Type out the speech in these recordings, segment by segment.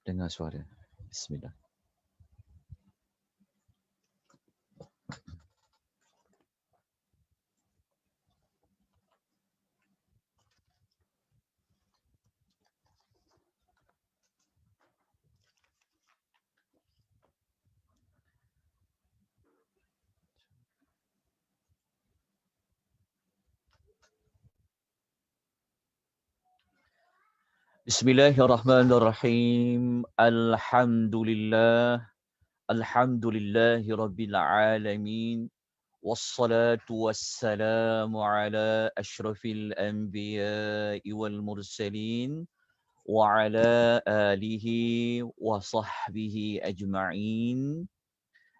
Dengar suara. Bismillah. Bismillahirrahmanirrahim. Alhamdulillah. Alhamdulillahi rabbil alamin. Wassalatu wassalamu ala ashrafil anbiya'i wal mursalin. Wa ala alihi wa sahbihi ajma'in.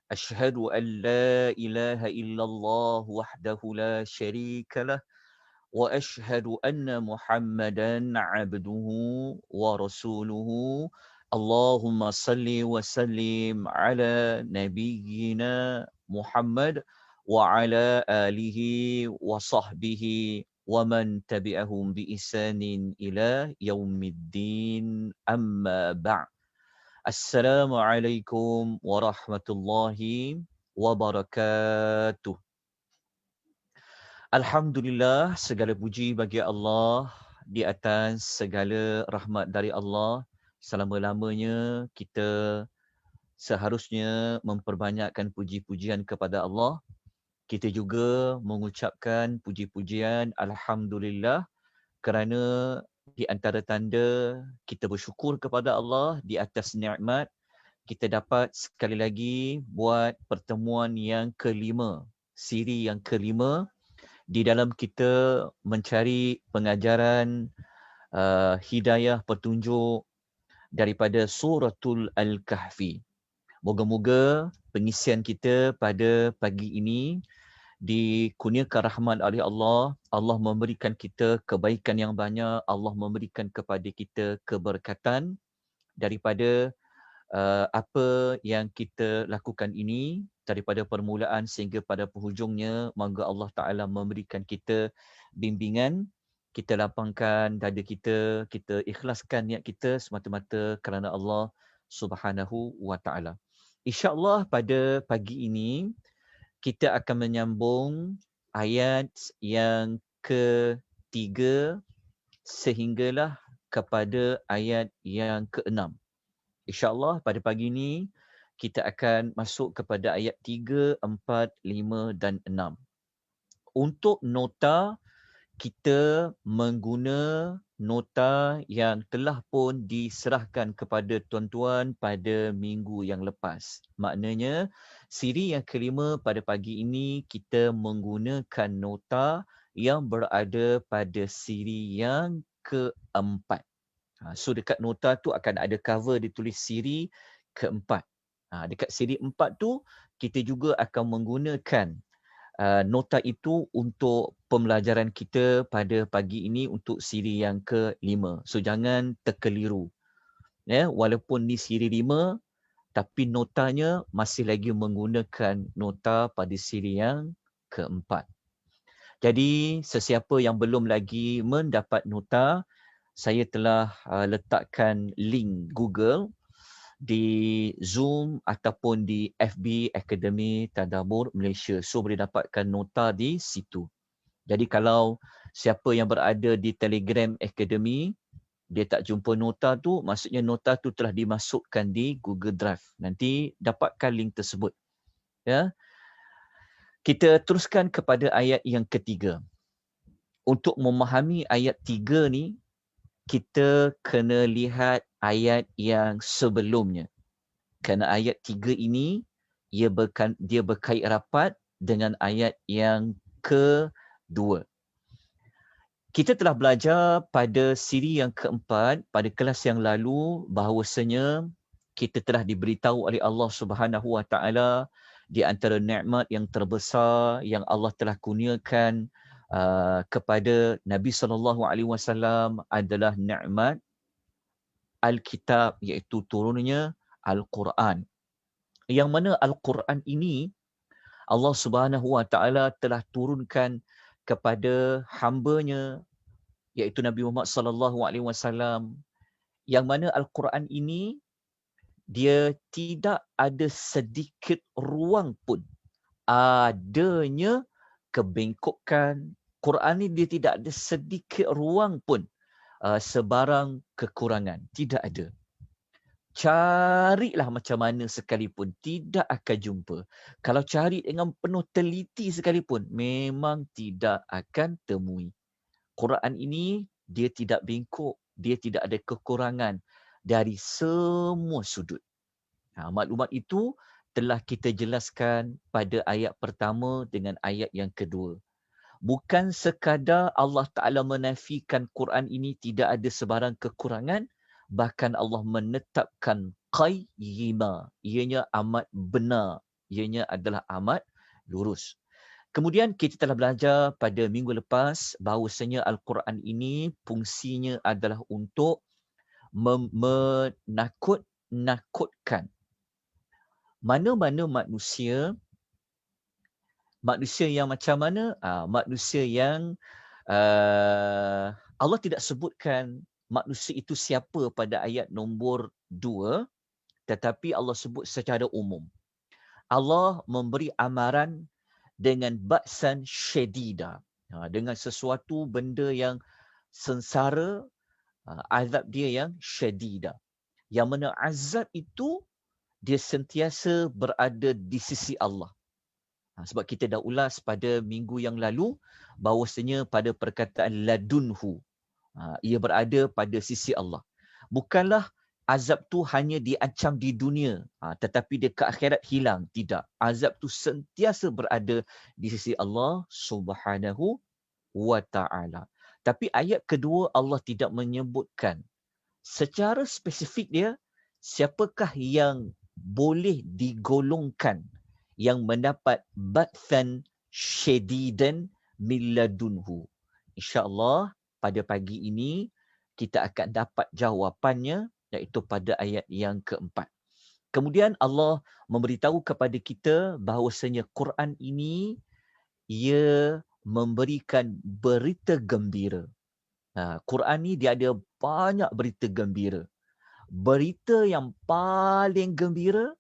Ashhadu an la ilaha illallah wahdahu la sharika lah. وأشهد أن محمدا عبده ورسوله اللهم صل وسلم على نبينا محمد وعلى آله وصحبه ومن تبعهم بإحسان إلى يوم الدين أما بعد السلام عليكم ورحمة الله وبركاته. Alhamdulillah, segala puji bagi Allah di atas segala rahmat dari Allah. Selama-lamanya kita seharusnya memperbanyakkan puji-pujian kepada Allah. Kita juga mengucapkan puji-pujian Alhamdulillah kerana di antara tanda kita bersyukur kepada Allah di atas nikmat, kita dapat sekali lagi buat pertemuan yang kelima, siri yang kelima di dalam kita mencari pengajaran hidayah petunjuk daripada suratul Al-Kahfi. Moga-moga pengisian kita pada pagi ini dikurniakan rahmat oleh Allah. Allah memberikan kita kebaikan yang banyak. Allah memberikan kepada kita keberkatan daripada apa yang kita lakukan ini daripada permulaan sehingga pada penghujungnya. Moga Allah Ta'ala memberikan kita bimbingan, kita lapangkan dada kita, kita ikhlaskan niat kita semata-mata kerana Allah Subhanahu wa Ta'ala. InsyaAllah pada pagi ini kita akan menyambung ayat yang ketiga sehinggalah kepada ayat yang keenam. InsyaAllah pada pagi ini kita akan masuk kepada ayat 3, 4, 5 dan 6. Untuk nota, kita mengguna nota yang telah pun diserahkan kepada tuan-tuan pada minggu yang lepas. Maknanya, siri yang kelima pada pagi ini kita menggunakan nota yang berada pada siri yang keempat. So dekat nota tu akan ada cover ditulis siri keempat. Dekat siri 4 tu kita juga akan menggunakan nota itu untuk pembelajaran kita pada pagi ini untuk siri yang kelima. So jangan terkeliru. Ya, walaupun ni siri 5 tapi notanya masih lagi menggunakan nota pada siri yang keempat. Jadi sesiapa yang belum lagi mendapat nota, saya telah letakkan link Google di Zoom ataupun di FB Akademi Tadabbur Malaysia. So boleh dapatkan nota di situ. Jadi kalau siapa yang berada di Telegram Akademi, dia tak jumpa nota tu, maksudnya nota tu telah dimasukkan di Google Drive. Nanti dapatkan link tersebut. Ya. Kita teruskan kepada ayat yang ketiga. Untuk memahami ayat 3 ni, kita kena lihat ayat yang sebelumnya. Kerana ayat 3 ini, dia berkait rapat dengan ayat yang kedua. Kita telah belajar pada siri yang keempat, pada kelas yang lalu, bahawasanya kita telah diberitahu oleh Allah Subhanahu Wa Taala di antara nikmat yang terbesar yang Allah telah kurniakan kepada Nabi SAW adalah nikmat Alkitab, iaitu turunnya Al-Quran. Yang mana Al-Quran ini Allah Subhanahu Wa Taala telah turunkan kepada hamba-Nya, iaitu Nabi Muhammad SAW, yang mana Al-Quran ini dia tidak ada sedikit ruang pun adanya kebengkokan. Quran ni dia tidak ada sedikit ruang pun sebarang kekurangan. Tidak ada. Carilah macam mana sekalipun, tidak akan jumpa. Kalau cari dengan penuh teliti sekalipun, memang tidak akan temui. Quran ini, dia tidak bengkok, dia tidak ada kekurangan dari semua sudut. Maklumat itu telah kita jelaskan pada ayat pertama dengan ayat yang kedua. Bukan sekadar Allah Ta'ala menafikan Quran ini tidak ada sebarang kekurangan, bahkan Allah menetapkan qayyima, ianya amat benar, ianya adalah amat lurus. Kemudian kita telah belajar pada minggu lepas bahawasanya Al-Quran ini fungsinya adalah untuk menakut-nakutkan mana-mana manusia yang macam mana? Manusia yang Allah tidak sebutkan manusia itu siapa pada ayat nombor 2, tetapi Allah sebut secara umum. Allah memberi amaran dengan ba'san syadida, dengan sesuatu benda yang sengsara, azab dia yang syadida. Yang mana azab itu dia sentiasa berada di sisi Allah. Sebab kita dah ulas pada minggu yang lalu bahawasanya pada perkataan ladunhu, ia berada pada sisi Allah. Bukanlah azab tu hanya diancam di dunia, tetapi dia ke akhirat hilang. Tidak. Azab tu sentiasa berada di sisi Allah Subhanahu wa ta'ala. Tapi ayat kedua Allah tidak menyebutkan secara spesifik dia siapakah yang boleh digolongkan yang mendapat ba'than syadidan min ladunhu. InsyaAllah pada pagi ini kita akan dapat jawapannya, iaitu pada ayat yang keempat. Kemudian Allah memberitahu kepada kita bahawasanya Quran ini ia memberikan berita gembira. Quran ni dia ada banyak berita gembira. Berita yang paling gembira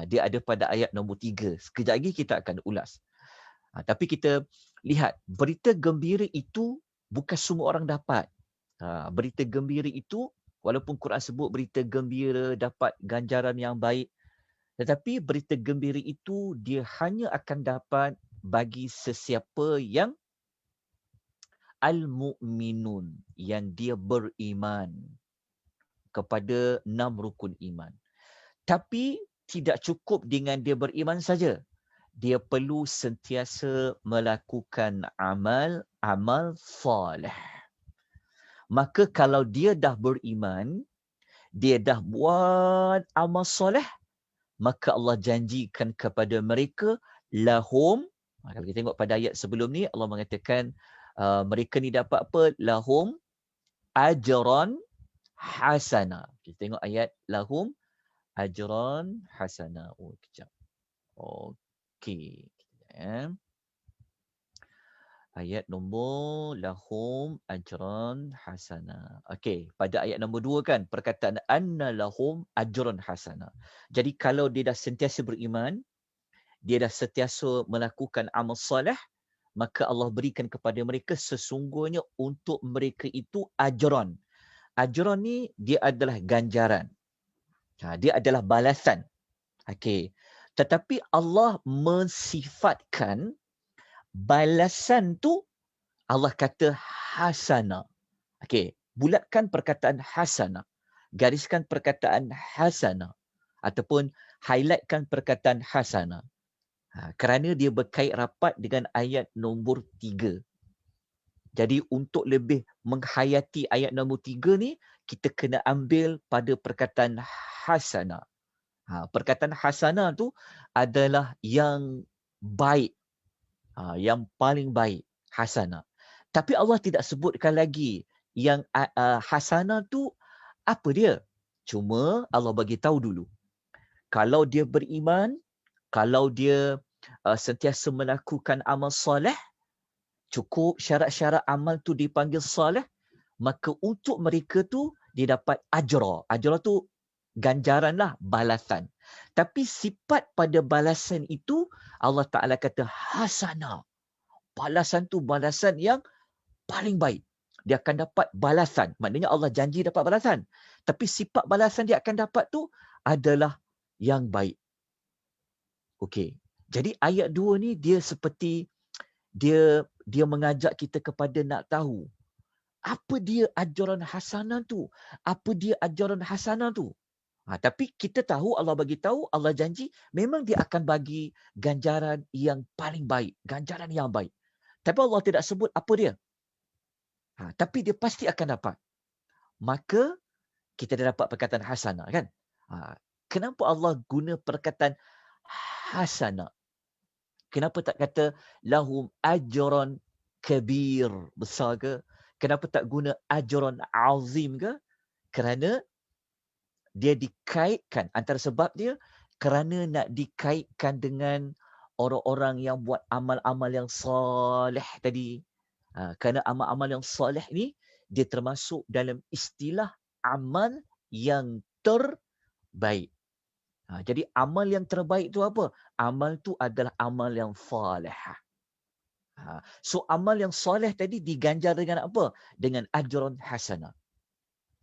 dia ada pada ayat nombor 3. Sekejap lagi kita akan ulas. Tapi kita lihat, berita gembira itu bukan semua orang dapat. Berita gembira itu, walaupun Quran sebut berita gembira dapat ganjaran yang baik, tetapi berita gembira itu dia hanya akan dapat bagi sesiapa yang al-mu'minun, yang dia beriman kepada 6 rukun iman. Tapi tidak cukup dengan dia beriman saja. Dia perlu sentiasa melakukan amal soleh. Maka kalau dia dah beriman, dia dah buat amal soleh, maka Allah janjikan kepada mereka lahum. Kalau kita tengok pada ayat sebelum ni, Allah mengatakan mereka ni dapat apa? Lahum ajran hasana. Kita tengok ayat lahum ajran hasana. Kejap. Okey. Ayat nombor lahum ajran hasana. Okey, pada ayat nombor 2 kan, perkataan anna lahum ajran hasana. Jadi kalau dia dah sentiasa beriman, dia dah sentiasa melakukan amal soleh, maka Allah berikan kepada mereka sesungguhnya untuk mereka itu ajran. Ajran ni dia adalah ganjaran. Dia adalah balasan. Okey. Tetapi Allah mensifatkan balasan tu, Allah kata hasana. Okey, bulatkan perkataan hasana. Gariskan perkataan hasana ataupun highlightkan perkataan hasana. Kerana dia berkait rapat dengan ayat nombor 3. Jadi untuk lebih menghayati ayat nombor 3 ni, kita kena ambil pada perkataan hasana. Perkataan hasana tu adalah yang baik. Yang paling baik, hasana. Tapi Allah tidak sebutkan lagi yang hasana tu apa dia. Cuma Allah bagi tahu dulu. Kalau dia beriman, kalau dia sentiasa melakukan amal soleh, cukup syarat-syarat amal tu dipanggil soleh, maka untuk mereka tu dia dapat ajra. Ajra tu ganjaranlah, balasan. Tapi sifat pada balasan itu Allah Ta'ala kata hasanah. Balasan tu balasan yang paling baik. Dia akan dapat balasan. Maknanya Allah janji dapat balasan. Tapi sifat balasan dia akan dapat tu adalah yang baik. Okey. Jadi ayat 2 ni dia seperti dia mengajak kita kepada nak tahu apa dia ajaran hasanah tu? Apa dia ajaran hasanah tu? Tapi kita tahu Allah bagi tahu, Allah janji memang dia akan bagi ganjaran yang paling baik, ganjaran yang baik. Tapi Allah tidak sebut apa dia. Tapi dia pasti akan dapat. Maka kita dah dapat perkataan hasanah kan? Kenapa Allah guna perkataan hasanah? Kenapa tak kata lahum ajran kabir, besar ke? Kenapa tak guna ajran azim ke? Kerana dia dikaitkan, antara sebab dia kerana nak dikaitkan dengan orang-orang yang buat amal-amal yang soleh tadi. Kerana amal-amal yang soleh ni dia termasuk dalam istilah amal yang terbaik. Jadi amal yang terbaik tu apa? Amal tu adalah amal yang soleh. So amal yang soleh tadi diganjar dengan apa? Dengan ajran hasanah.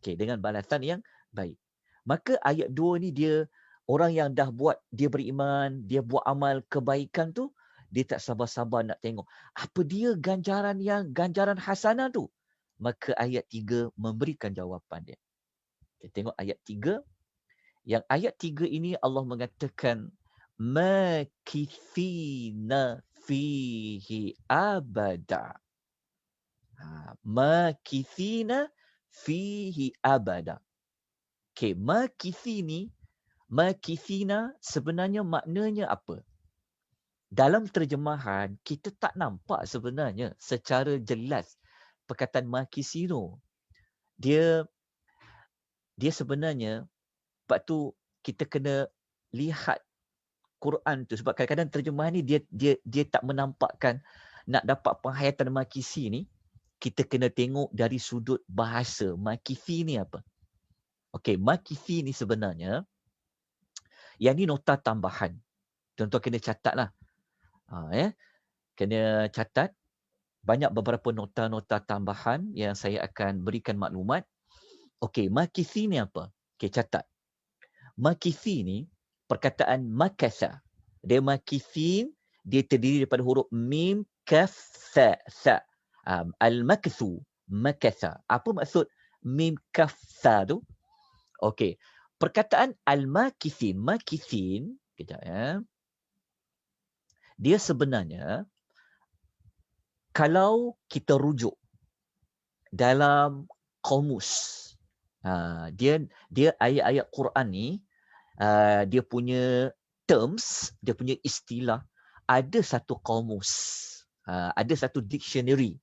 Okay, dengan balasan yang baik. Maka ayat 2 ni dia, orang yang dah buat, dia beriman, dia buat amal kebaikan tu, dia tak sabar-sabar nak tengok apa dia ganjaran hasanah tu. Maka ayat 3 memberikan jawapan dia. Okay, tengok ayat 3. Yang ayat 3 ini Allah mengatakan makithina fihi abada. Makithina fihi abada. Okay, makithina sebenarnya maknanya apa? Dalam terjemahan, kita tak nampak sebenarnya secara jelas perkataan makithino. Dia sebenarnya, sebab tu kita kena lihat Quran tu, sebab kadang-kadang terjemahan ni dia tak menampakkan. Nak dapat penghayatan makisi ni, kita kena tengok dari sudut bahasa. Makisi ni apa? Okey, makisi ni sebenarnya, yang ni nota tambahan. Tuan-tuan kena catatlah. Kena catat. Banyak beberapa nota-nota tambahan yang saya akan berikan maklumat. Okey, makisi ni apa? Okey, catat. Makisi ni, perkataan makasa. Dia makisin, dia terdiri daripada huruf mim, kaf, sa, sa. Al-makthu, makasa. Apa maksud mim, kaf, sa tu? Okey. Perkataan al-makisin, makisin, kejap ya. Dia sebenarnya, kalau kita rujuk dalam kamus, dia ayat-ayat Quran ni, dia punya terms, dia punya istilah, ada satu kamus, ada satu dictionary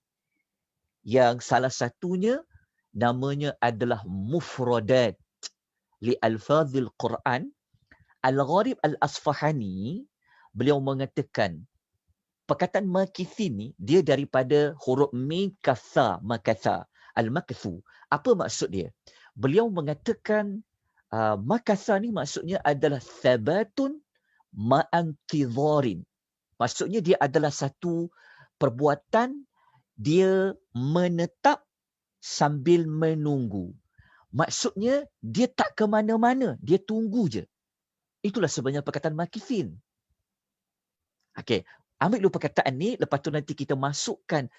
yang salah satunya namanya adalah Mufradat li Alfazil Quran. Al-Gharib Al-Asfahani, beliau mengatakan perkataan makithin ni dia daripada huruf mim, kaf, sa, makasa, al-makthu. Apa maksud dia? Beliau mengatakan makasa ni maksudnya adalah sabatun ma'antidharin. Maksudnya dia adalah satu perbuatan dia menetap sambil menunggu. Maksudnya dia tak ke mana-mana, dia tunggu je. Itulah sebenarnya perkataan makithin. Okey, ambil dulu perkataan ni, lepas tu nanti kita masukkan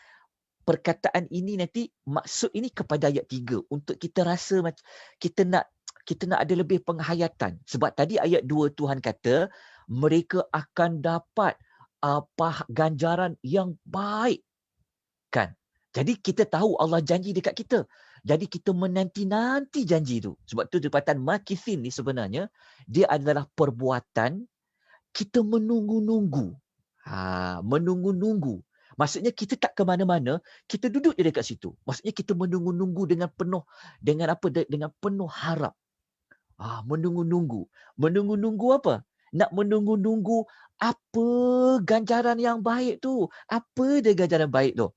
perkataan ini nanti, maksud ini kepada ayat 3 untuk kita rasa macam kita nak ada lebih penghayatan. Sebab tadi ayat 2 Tuhan kata mereka akan dapat ganjaran yang baik. Kan? Jadi kita tahu Allah janji dekat kita. Jadi kita menanti-nanti janji tu. Sebab tu perkataan makithin ni sebenarnya dia adalah perbuatan kita menunggu-nunggu. Menunggu-nunggu. Maksudnya kita tak ke mana-mana, kita duduk je dekat situ. Maksudnya kita menunggu-nunggu dengan penuh, dengan apa? Dengan penuh harap. Menunggu-nunggu. Menunggu-nunggu apa? Nak menunggu-nunggu apa ganjaran yang baik tu? Apa dia ganjaran baik tu?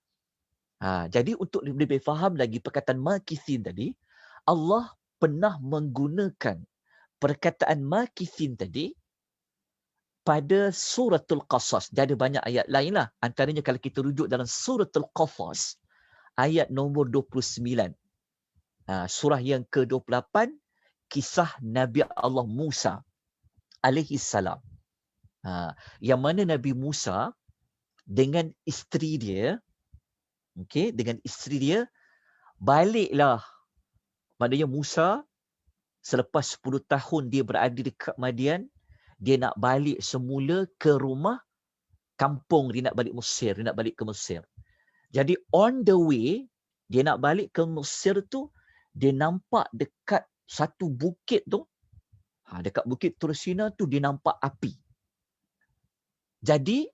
Jadi untuk lebih faham lagi perkataan makithin tadi, Allah pernah menggunakan perkataan makithin tadi pada suratul Qasas. Dia ada banyak ayat lain lah. Antaranya kalau kita rujuk dalam suratul Qasas, ayat nombor 29. Surah yang ke-28, kisah Nabi Allah Musa alaihi salam. Yang mana Nabi Musa dengan isteri dia, dengan isteri dia, baliklah. Maknanya Musa selepas 10 tahun dia berada dekat Madian, dia nak balik semula ke rumah kampung, dia nak balik Mesir, dia nak balik ke Mesir. Jadi on the way, dia nak balik ke Mesir tu, dia nampak dekat satu bukit tu, dekat bukit Tursina tu dia nampak api. Jadi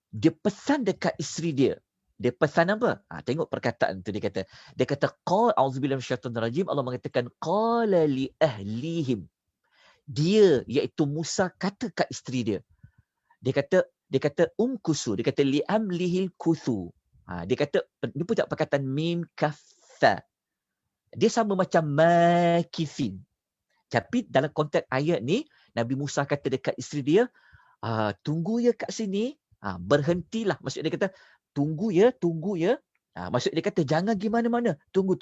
dia pesan dekat isteri dia. Dia pesan apa? Tengok perkataan tu dia kata. Dia kata qala auzubillahi minasyaitonir rajim. Allah mengatakan qala li ahlihim. Dia iaitu Musa kata kat isteri dia. Dia kata umkusu, dia kata li amlihil kuthu. Dia kata dia pun tak perkataan mim kaf tha. Dia sama macam makithin. Tapi dalam konteks ayat ni Nabi Musa kata dekat isteri dia, tunggu ya kat sini, berhentilah. Maksud dia kata tunggu ya. Maksud dia kata jangan pergi mana-mana, tunggu.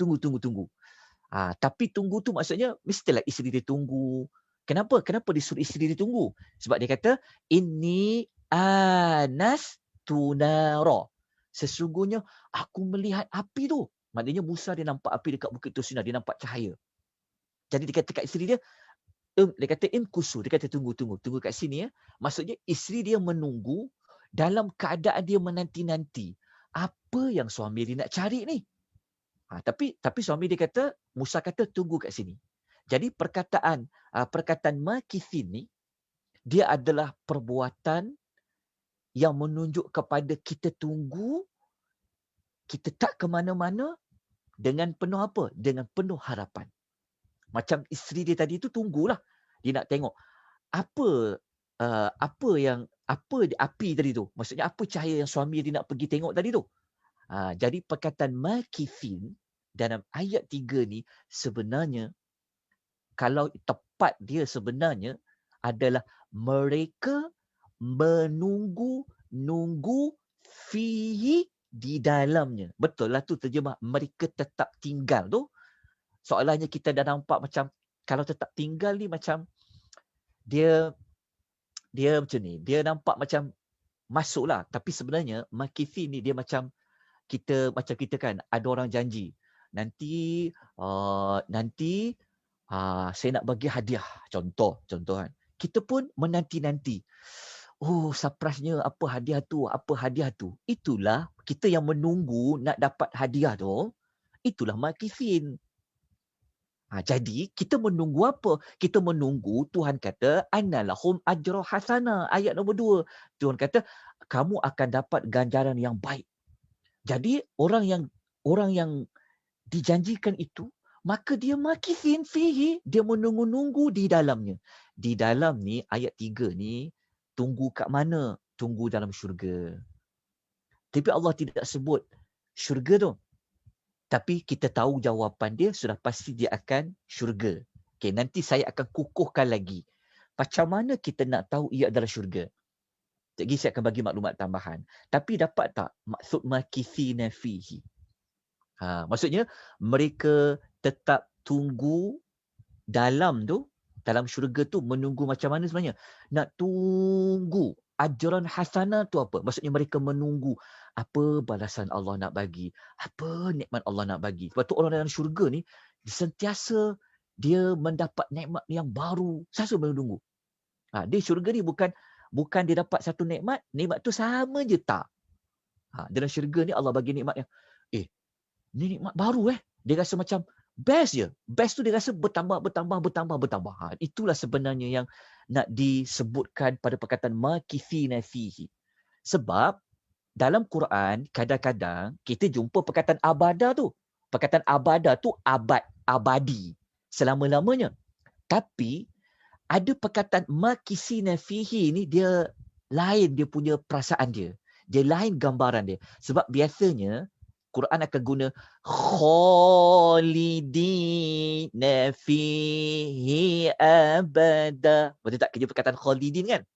Tapi tunggu tu maksudnya mestilah isteri dia tunggu. Kenapa dia suruh isteri dia tunggu? Sebab dia kata inni anas tunara. Sesungguhnya aku melihat api tu. Maknanya Musa dia nampak api dekat Bukit Tursina, dia nampak cahaya. Jadi dia kata kat isteri dia, dia kata imkusu, dia kata tunggu kat sini ya. Maksudnya isteri dia menunggu dalam keadaan dia menanti-nanti. Apa yang suami dia nak cari ni? Tapi suami dia kata, Musa kata tunggu kat sini. Jadi perkataan makithin ni, dia adalah perbuatan yang menunjuk kepada kita tunggu, kita tak ke mana-mana dengan penuh apa? Dengan penuh harapan. Macam isteri dia tadi tu tunggulah. Dia nak tengok apa api tadi tu. Maksudnya apa cahaya yang suami dia nak pergi tengok tadi tu. Jadi perkataan makithin dalam ayat 3 ni sebenarnya kalau tepat dia sebenarnya adalah mereka menunggu fihi di dalamnya. Betul lah tu terjemah mereka tetap tinggal tu. Soalannya kita dah nampak macam kalau tetap tinggal ni macam dia macam ni. Dia nampak macam masuklah. Tapi sebenarnya makithin ni dia macam kita kan ada orang janji. Nanti saya nak bagi hadiah. Contoh kan. Kita pun menanti-nanti. Oh, surprise-nya apa hadiah tu. Itulah kita yang menunggu nak dapat hadiah tu. Itulah makithin. Jadi kita menunggu apa? Kita menunggu Tuhan kata annalahum ajra hasana. Ayat nombor 2. Tuhan kata kamu akan dapat ganjaran yang baik. Jadi orang yang dijanjikan itu, maka dia makithin fihi, dia menunggu-nunggu di dalamnya. Di dalam ni ayat 3 ni tunggu kat mana? Tunggu dalam syurga. Tapi Allah tidak sebut syurga tu. Tapi kita tahu jawapan dia sudah pasti dia akan syurga. Okay, nanti saya akan kukuhkan lagi. Macam mana kita nak tahu ia adalah syurga? Sekejap saya akan bagi maklumat tambahan. Tapi dapat tak maksud makithina fihi? Maksudnya mereka tetap tunggu dalam syurga tu menunggu macam mana sebenarnya? Nak tunggu ajran hasanah tu apa? Maksudnya mereka menunggu apa balasan Allah nak bagi, apa nikmat Allah nak bagi. Sebab tu orang dalam syurga ni sentiasa dia mendapat nikmat yang baru. Selalu menunggu. Dia syurga ni bukan dia dapat satu nikmat tu sama je tak. Dalam syurga ni Allah bagi nikmat yang ni nikmat baru Dia rasa macam best je. Best tu dia rasa bertambah. Itulah sebenarnya yang nak disebutkan pada perkataan makithina fihi. Sebab dalam Quran kadang-kadang kita jumpa perkataan abada tu. Perkataan abada tu abadi, selama-lamanya. Tapi ada perkataan makithina fihi ni dia lain, dia punya perasaan dia. Dia lain gambaran dia. Sebab biasanya Quran akan guna khalidina fihi abada. Betul tak kerja perkataan khalidin kan?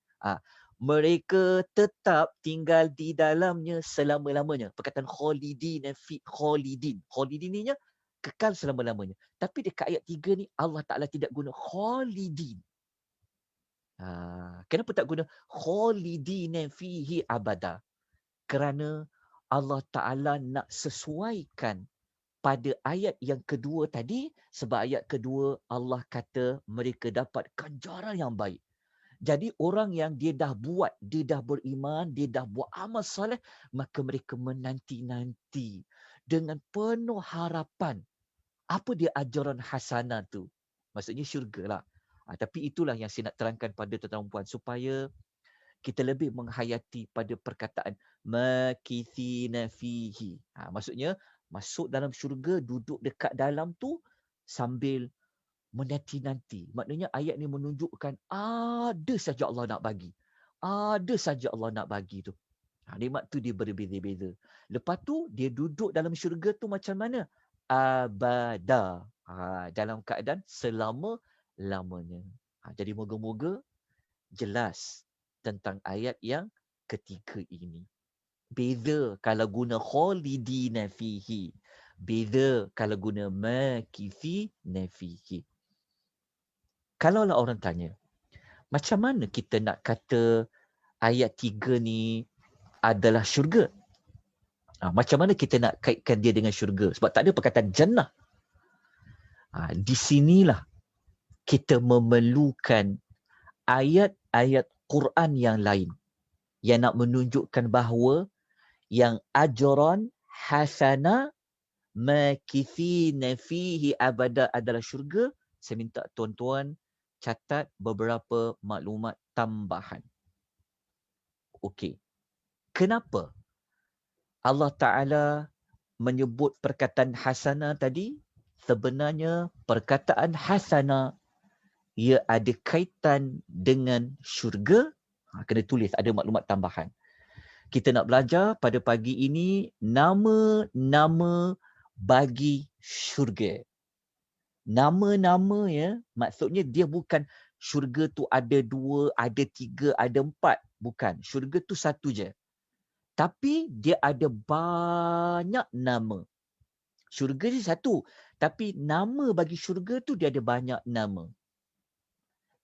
Mereka tetap tinggal di dalamnya selama-lamanya. Perkataan khalidina fi khalidin. Khalidin ni kekal selama-lamanya. Tapi dekat ayat 3 ni Allah Taala tidak guna khalidin. Kenapa tak guna khalidina fihi abada? Kerana Allah Ta'ala nak sesuaikan pada ayat yang kedua tadi, sebab ayat kedua Allah kata mereka dapat ganjaran yang baik. Jadi orang yang dia dah buat, dia dah beriman, dia dah buat amal soleh, maka mereka menanti-nanti dengan penuh harapan. Apa dia ajaran hasanah tu? Maksudnya syurga lah. Tapi itulah yang saya nak terangkan pada tuan-tuan dan puan, supaya kita lebih menghayati pada perkataan makithina fihi. Maksudnya masuk dalam syurga, duduk dekat dalam tu sambil menanti-nanti. Maknanya ayat ni menunjukkan ada saja Allah nak bagi. Ada saja Allah nak bagi tu. Nikmat tu dia berbeza-beza. Lepas tu dia duduk dalam syurga tu macam mana? Abada. Dalam keadaan selama-lamanya. Jadi moga-moga jelas tentang ayat yang ketiga ini. Beza kalau guna khalidina fihi. Beza kalau guna makithina fihi. Kalaulah orang tanya, macam mana kita nak kata ayat 3 ni adalah syurga? Macam mana kita nak kaitkan dia dengan syurga? Sebab tak ada perkataan jannah. Di sinilah kita memerlukan ayat-ayat Quran yang lain yang nak menunjukkan bahawa yang ajran hasana makithina fihi abada adalah syurga. Saya minta tuan-tuan catat beberapa maklumat tambahan. Okey. Kenapa Allah Ta'ala menyebut perkataan hasana tadi? Sebenarnya perkataan hasana ia ada kaitan dengan syurga. Kena tulis, ada maklumat tambahan. Kita nak belajar pada pagi ini nama-nama bagi syurga. Nama-nama maksudnya dia bukan syurga tu ada 2, ada 3, ada 4. Bukan. Syurga tu satu je. Tapi dia ada banyak nama. Syurga ni satu. Tapi nama bagi syurga tu dia ada banyak nama.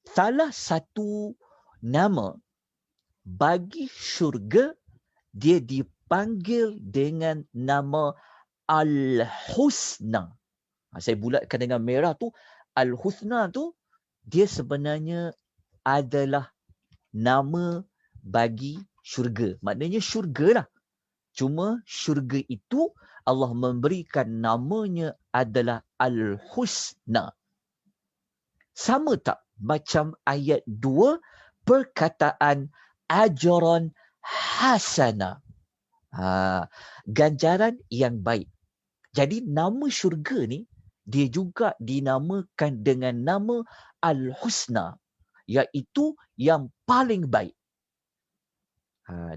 Salah satu nama bagi syurga dia dipanggil dengan nama Al-Husna. Saya bulatkan dengan merah tu. Al-Husna tu dia sebenarnya adalah nama bagi syurga. Maknanya syurga lah. Cuma syurga itu Allah memberikan namanya adalah Al-Husna. Sama tak macam ayat 2 perkataan ajran hasana. Ganjaran yang baik. Jadi nama syurga ni dia juga dinamakan dengan nama Al-Husna, iaitu yang paling baik.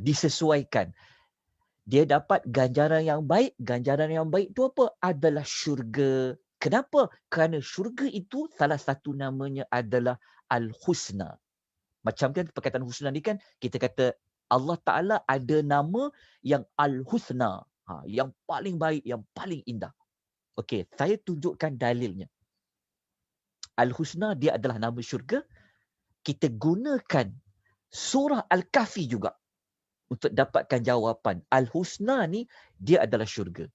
Disesuaikan. Dia dapat ganjaran yang baik. Ganjaran yang baik itu apa? Adalah syurga. Kenapa? Kerana syurga itu salah satu namanya adalah Al-Husna. Macam kan perkataan husna ni kan, kita kata Allah Ta'ala ada nama yang Al-Husna. Yang paling baik, yang paling indah. Okey, saya tunjukkan dalilnya. Al-Husna dia adalah nama syurga. Kita gunakan surah Al-Kahfi juga untuk dapatkan jawapan. Al-Husna ni dia adalah syurga.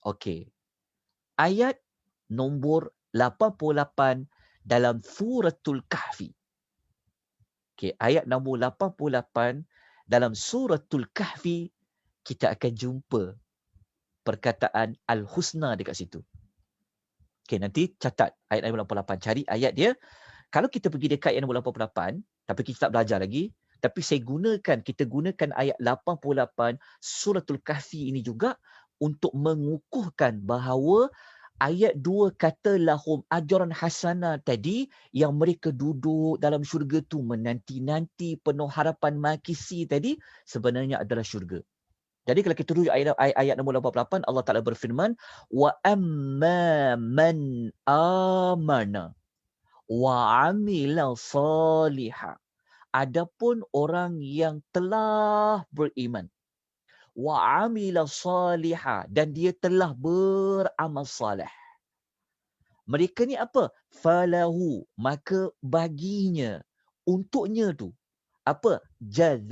Okey. Ayat nombor 88 dalam suratul Kahfi. Okey, ayat nombor 88 dalam suratul Kahfi kita akan jumpa perkataan Al-Husna dekat situ. Okey, nanti catat ayat nombor 88, cari ayat dia. Kalau kita pergi dekat ayat nombor 88, tapi kita tak belajar lagi, tapi kita gunakan ayat 88 suratul Kahfi ini juga untuk mengukuhkan bahawa ayat 2 kata lahum ajran hasanah tadi, yang mereka duduk dalam syurga tu menanti-nanti penuh harapan makisi tadi, sebenarnya adalah syurga. Jadi kalau kita rujuk ayat nombor 88, Allah Ta'ala berfirman, wa amma man amana wa amila salihah. Adapun orang yang telah beriman, wa amila salihah, dan dia telah beramal salih. Mereka ni apa? Falahu, maka baginya, untuknya tu apa? Jazaan.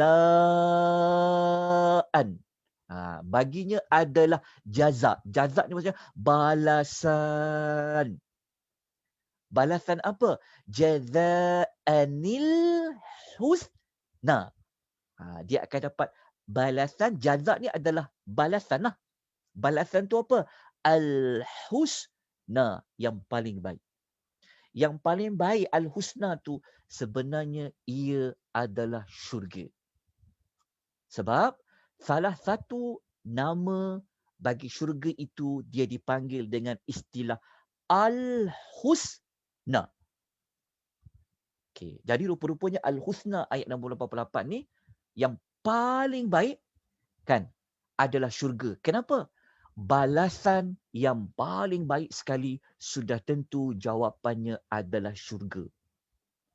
Baginya adalah jaza. Jaza ni maksudnya balasan. Balasan apa? Jaza'anil husna. Dia akan dapat balasan. Jaza ni adalah balasan lah. Balasan tu apa? Al-husna, yang paling baik. Yang paling baik al-husna tu sebenarnya ia adalah syurga. Sebab salah satu nama bagi syurga itu dia dipanggil dengan istilah al-husna. Okey, jadi rupa-rupanya al-husna ayat nombor 88 ni yang paling baik kan adalah syurga. Kenapa? Balasan yang paling baik sekali sudah tentu jawapannya adalah syurga.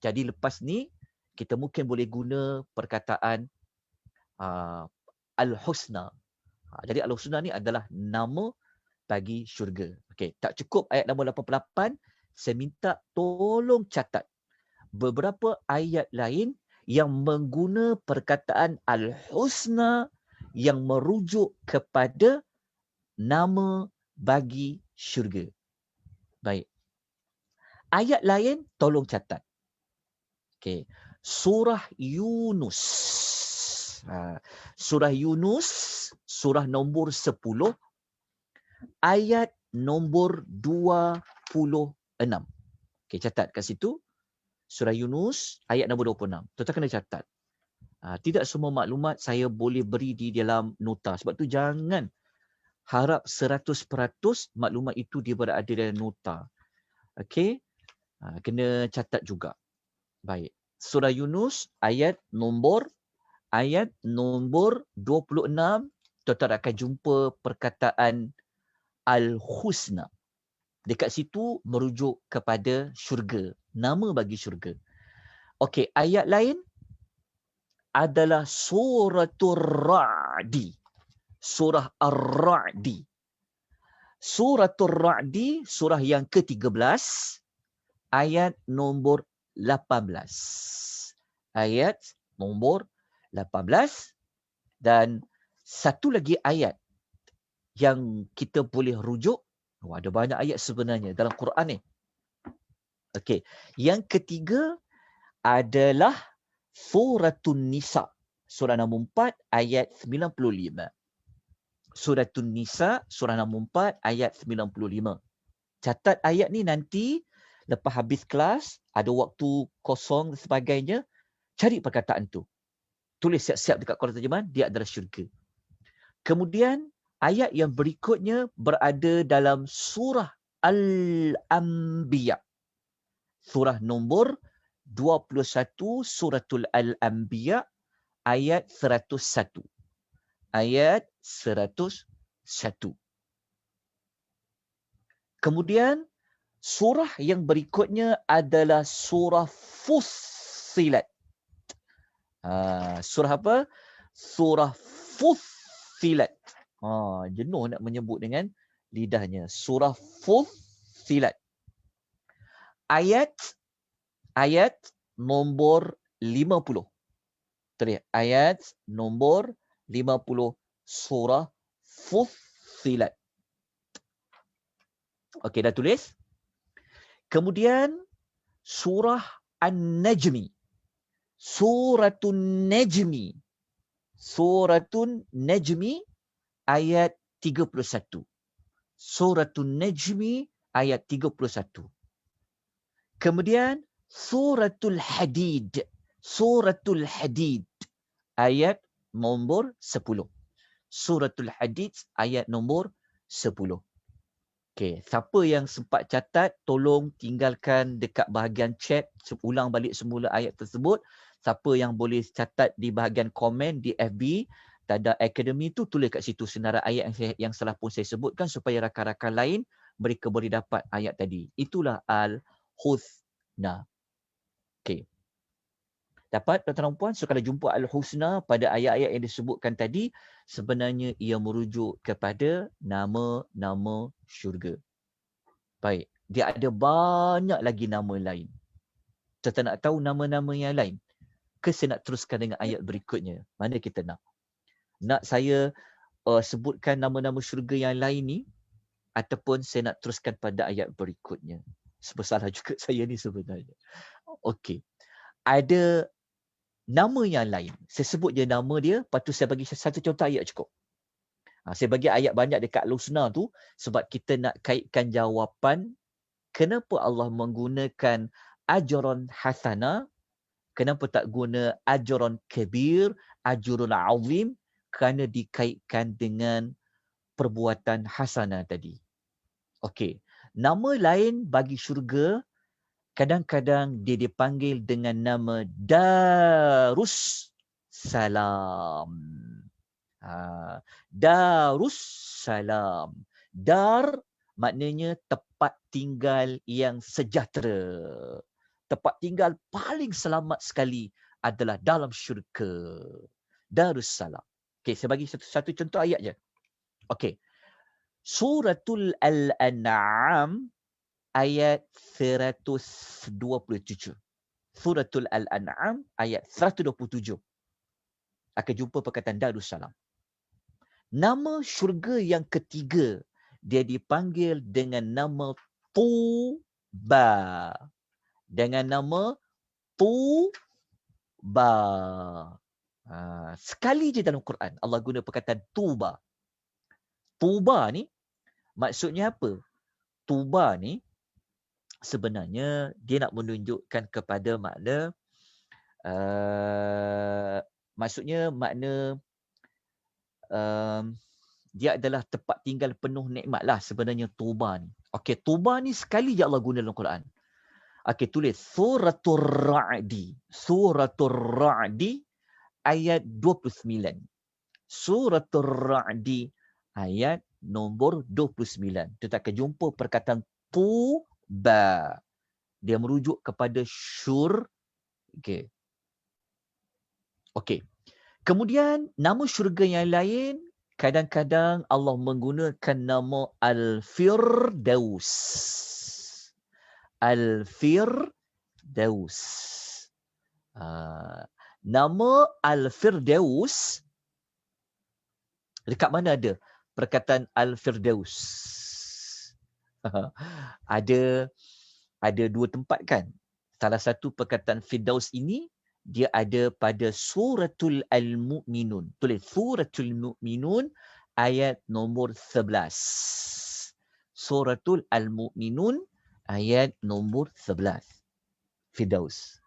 Jadi lepas ni kita mungkin boleh guna perkataan al-husna. Jadi al-husna ni adalah nama bagi syurga. Okey, tak cukup ayat nombor 88, saya minta tolong catat beberapa ayat lain yang mengguna perkataan al-husna yang merujuk kepada nama bagi syurga. Baik. Ayat lain tolong catat. Okey. Surah Yunus. Surah Yunus, surah nombor 10, ayat nombor 26. Okey, catat kat situ. Surah Yunus, ayat nombor 26. Tuan-tuan kena catat. Tidak semua maklumat saya boleh beri di dalam nota. Sebab tu jangan harap 100% maklumat itu dia berada dalam nota. Okey? Kena catat juga. Baik. Surah Yunus, ayat nombor 26, tuan-tuan akan jumpa perkataan al-husna. Dekat situ merujuk kepada syurga, nama bagi syurga. Okey, ayat lain adalah suratul Ra'di. Surah Ar-Ra'di. Suratul Ra'di, surah yang ke-13, ayat nombor 18. Ayat nombor 18. Dan satu lagi ayat yang kita boleh rujuk. Ada banyak ayat sebenarnya dalam Quran ni. Okey, yang ketiga adalah Suratun Nisa, surah nombor 4 ayat 95. Suratun Nisa, surah nombor 4 ayat 95. Catat ayat ni nanti lepas habis kelas, ada waktu kosong dan sebagainya, cari perkataan tu. Tulis siap-siap dekat kolam terjemahan, dia adalah syurga. Kemudian ayat yang berikutnya berada dalam surah Al-Anbiya. Surah nombor 21, suratul Al-Anbiya, ayat 101. Ayat 101. Kemudian surah yang berikutnya adalah surah Fussilat. Surah apa? Surah Fussilat. Jenuh nak menyebut dengan lidahnya. Surah Fussilat. Ayat nombor 50. Terlihat ayat nombor 50 surah Fussilat. Okey, dah tulis? Kemudian surah An-Najmi. Suratun Najmi. Suratun Najmi ayat 31. Suratun Najmi ayat 31. Kemudian Suratul Hadid. Suratul Hadid ayat nombor 10. Suratul Hadid ayat nombor 10. Okey, siapa yang sempat catat, tolong tinggalkan dekat bahagian chat, ulang balik semula ayat tersebut. Siapa yang boleh catat di bahagian komen di FB, Tada Academy tu tulis kat situ senarai ayat yang salah pun saya sebutkan supaya rakan-rakan lain mereka boleh dapat ayat tadi. Itulah Al-Husna. Okey. Dapat tuan-tuan dan puan, so kalau jumpa Al-Husna pada ayat-ayat yang disebutkan tadi, sebenarnya ia merujuk kepada nama-nama syurga. Baik, dia ada banyak lagi nama lain. Kita nak tahu nama-nama yang lain? Ke saya nak teruskan dengan ayat berikutnya? Mana kita nak? Nak saya sebutkan nama-nama syurga yang lain ni, ataupun saya nak teruskan pada ayat berikutnya? Bersalah juga saya ni sebenarnya. Okey. Ada nama yang lain. Saya sebut je nama dia, lepas tu saya bagi satu contoh ayat cukup. Saya bagi ayat banyak dekat Al-Husna tu sebab kita nak kaitkan jawapan kenapa Allah menggunakan ajran hasana, kenapa tak guna ajran kabir, ajrun azim, kerana dikaitkan dengan perbuatan hasanah tadi. Okey. Nama lain bagi syurga, kadang-kadang dia dipanggil dengan nama Darus Salam. Darus Salam. Dar maknanya tempat tinggal yang sejahtera. Tempat tinggal paling selamat sekali adalah dalam syurga. Darus Salam. Okey, saya bagi satu contoh ayat je. Okey. Suratul Al-An'am ayat 127. Suratul Al-An'am ayat 127. Akan jumpa perkataan Darussalam. Nama syurga yang ketiga, dia dipanggil dengan nama Tuba. Dengan nama Tuba. Sekali je dalam Quran Allah guna perkataan Tuba. Tuba ni maksudnya apa? Tuba ni sebenarnya dia nak menunjukkan kepada makna maksudnya makna dia adalah tempat tinggal penuh nikmat lah sebenarnya Tuba ni. Okey, Tuba ni sekali je Allah guna dalam Quran. Okey, tulis Suratul Ra'di. Suratul Ra'di ayat 29. Suratul Ra'di ayat nombor 29. Kita akan jumpa perkataan Tuba. Dia merujuk kepada syurga. Okey. Kemudian nama syurga yang lain, kadang-kadang Allah menggunakan nama Al-Firdaus. Al-Firdaus. Nama Al-Firdaus, dekat mana ada perkataan Al-Firdaus? Ada dua tempat kan? Salah satu perkataan Firdaus ini dia ada pada Suratul Al-Mu'minun. Tulis Suratul Mu'minun ayat nombor 11. Suratul Al-Mu'minun ayat nombor 11. Firdaus.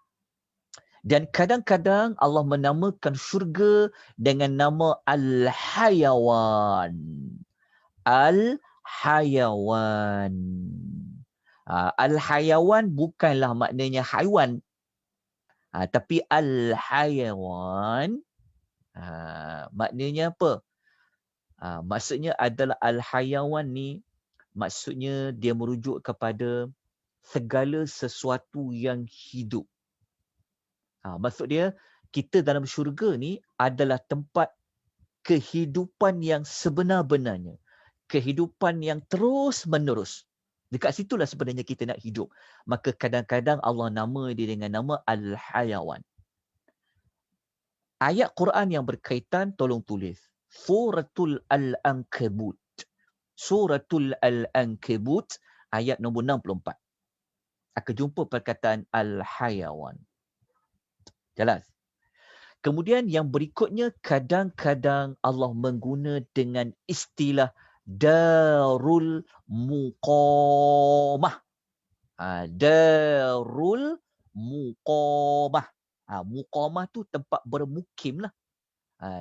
Dan kadang-kadang Allah menamakan syurga dengan nama Al-Hayawan. Al-Hayawan. Al-Hayawan bukanlah maknanya haiwan. Tapi Al-Hayawan maknanya apa? Maksudnya adalah Al-Hayawan ni maksudnya dia merujuk kepada segala sesuatu yang hidup. Maksud dia kita dalam syurga ni adalah tempat kehidupan yang sebenar-benarnya. Kehidupan yang terus menerus. Dekat situlah sebenarnya kita nak hidup. Maka kadang-kadang Allah nama dia dengan nama Al-Hayawan. Ayat Quran yang berkaitan tolong tulis. Suratul Al-Ankabut. Suratul Al-Ankabut ayat nombor 64. Akan jumpa perkataan Al-Hayawan. Jelas? Kemudian yang berikutnya kadang-kadang Allah mengguna dengan istilah Darul Muqamah. Darul Muqamah. Muqamah tu tempat bermukim lah.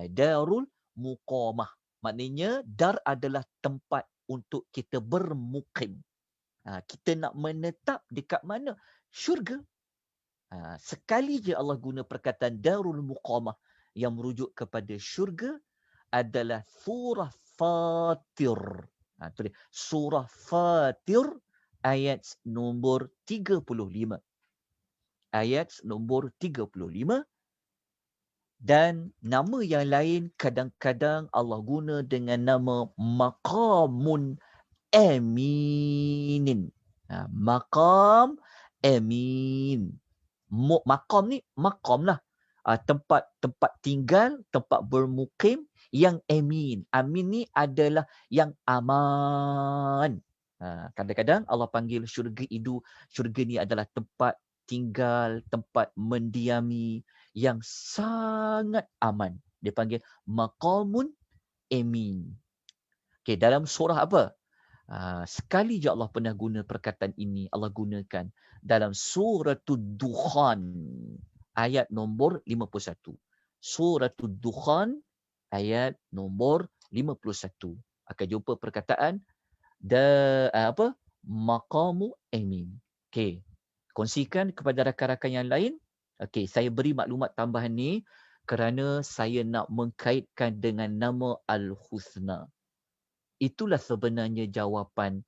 Darul Muqamah. Maknanya dar adalah tempat untuk kita bermukim. Kita nak menetap dekat mana? Syurga. Sekali je Allah guna perkataan Darul Muqamah yang merujuk kepada syurga, adalah surah Fatir. Tu dia. Surah Fatir ayat nombor 35. Ayat nombor 35. Dan nama yang lain kadang-kadang Allah guna dengan nama maqamun aminin. Maqam amin. Maqam ni maqam lah. Tempat tinggal, tempat bermukim yang amin. Amin ni adalah yang aman. Kadang-kadang Allah panggil syurga ni adalah tempat tinggal, tempat mendiami yang sangat aman. Dia panggil maqamun amin. Okay, dalam surah apa? Sekali je Allah pernah guna perkataan ini. Allah gunakan dalam suratul Dukhan ayat nombor 51. Suratul Dukhan ayat nombor 51. Akan jumpa perkataan maqamu amin. Okey. Kongsikan kepada rakan-rakan yang lain. Okey, saya beri maklumat tambahan ni kerana saya nak mengkaitkan dengan nama Al-Husna. Itulah sebenarnya jawapan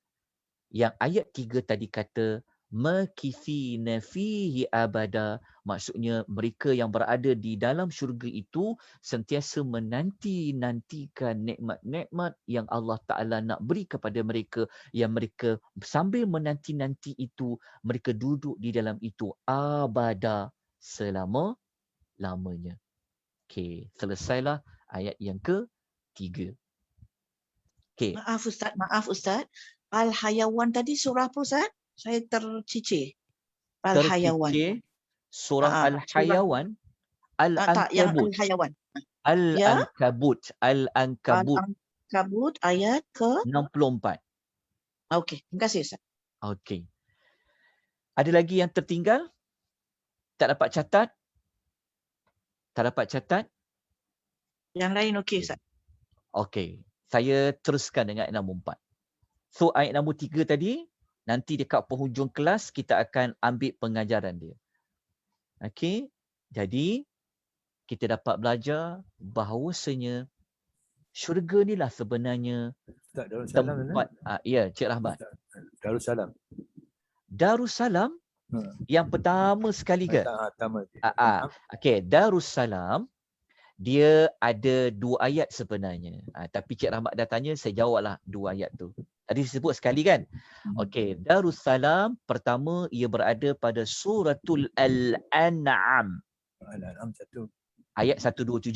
yang ayat 3 tadi kata makithina fihi abada, maksudnya mereka yang berada di dalam syurga itu sentiasa menanti-nantikan nikmat-nikmat yang Allah Ta'ala nak beri kepada mereka, yang mereka sambil menanti-nanti itu mereka duduk di dalam itu abada, selama-lamanya. Okey, selesailah ayat yang ke-3. Okay. Maaf Ustaz. Al-Hayawan tadi surah apa Ustaz? Saya tercicir. Al-Hayawan. Surah Al-Hayawan. Tak, yang Al-Ankabut. Al-Hayawan. Al-Ankabut. Al-Ankabut. Al-Ankabut ayat ke 64. Okey, terima kasih Ustaz. Okey. Ada lagi yang tertinggal? Tak dapat catat? Tak dapat catat? Yang lain okey Ustaz. Okey. Saya teruskan dengan ayat nombor 4. So ayat nombor 3 tadi, nanti dekat penghujung kelas kita akan ambil pengajaran dia. Okey. Jadi kita dapat belajar bahawasanya syurga ni lah sebenarnya tempat. Ya, Cik Rahmat. Darussalam. Darussalam yang pertama sekali ke? Okey, Darussalam dia ada 2 ayat sebenarnya. Tapi Cik Rahmat dah tanya, saya jawablah 2 ayat tu. Tadi disebut sekali kan? Okey, Darussalam pertama ia berada pada suratul Al-An'am. Al-An'am 1. Ayat 127.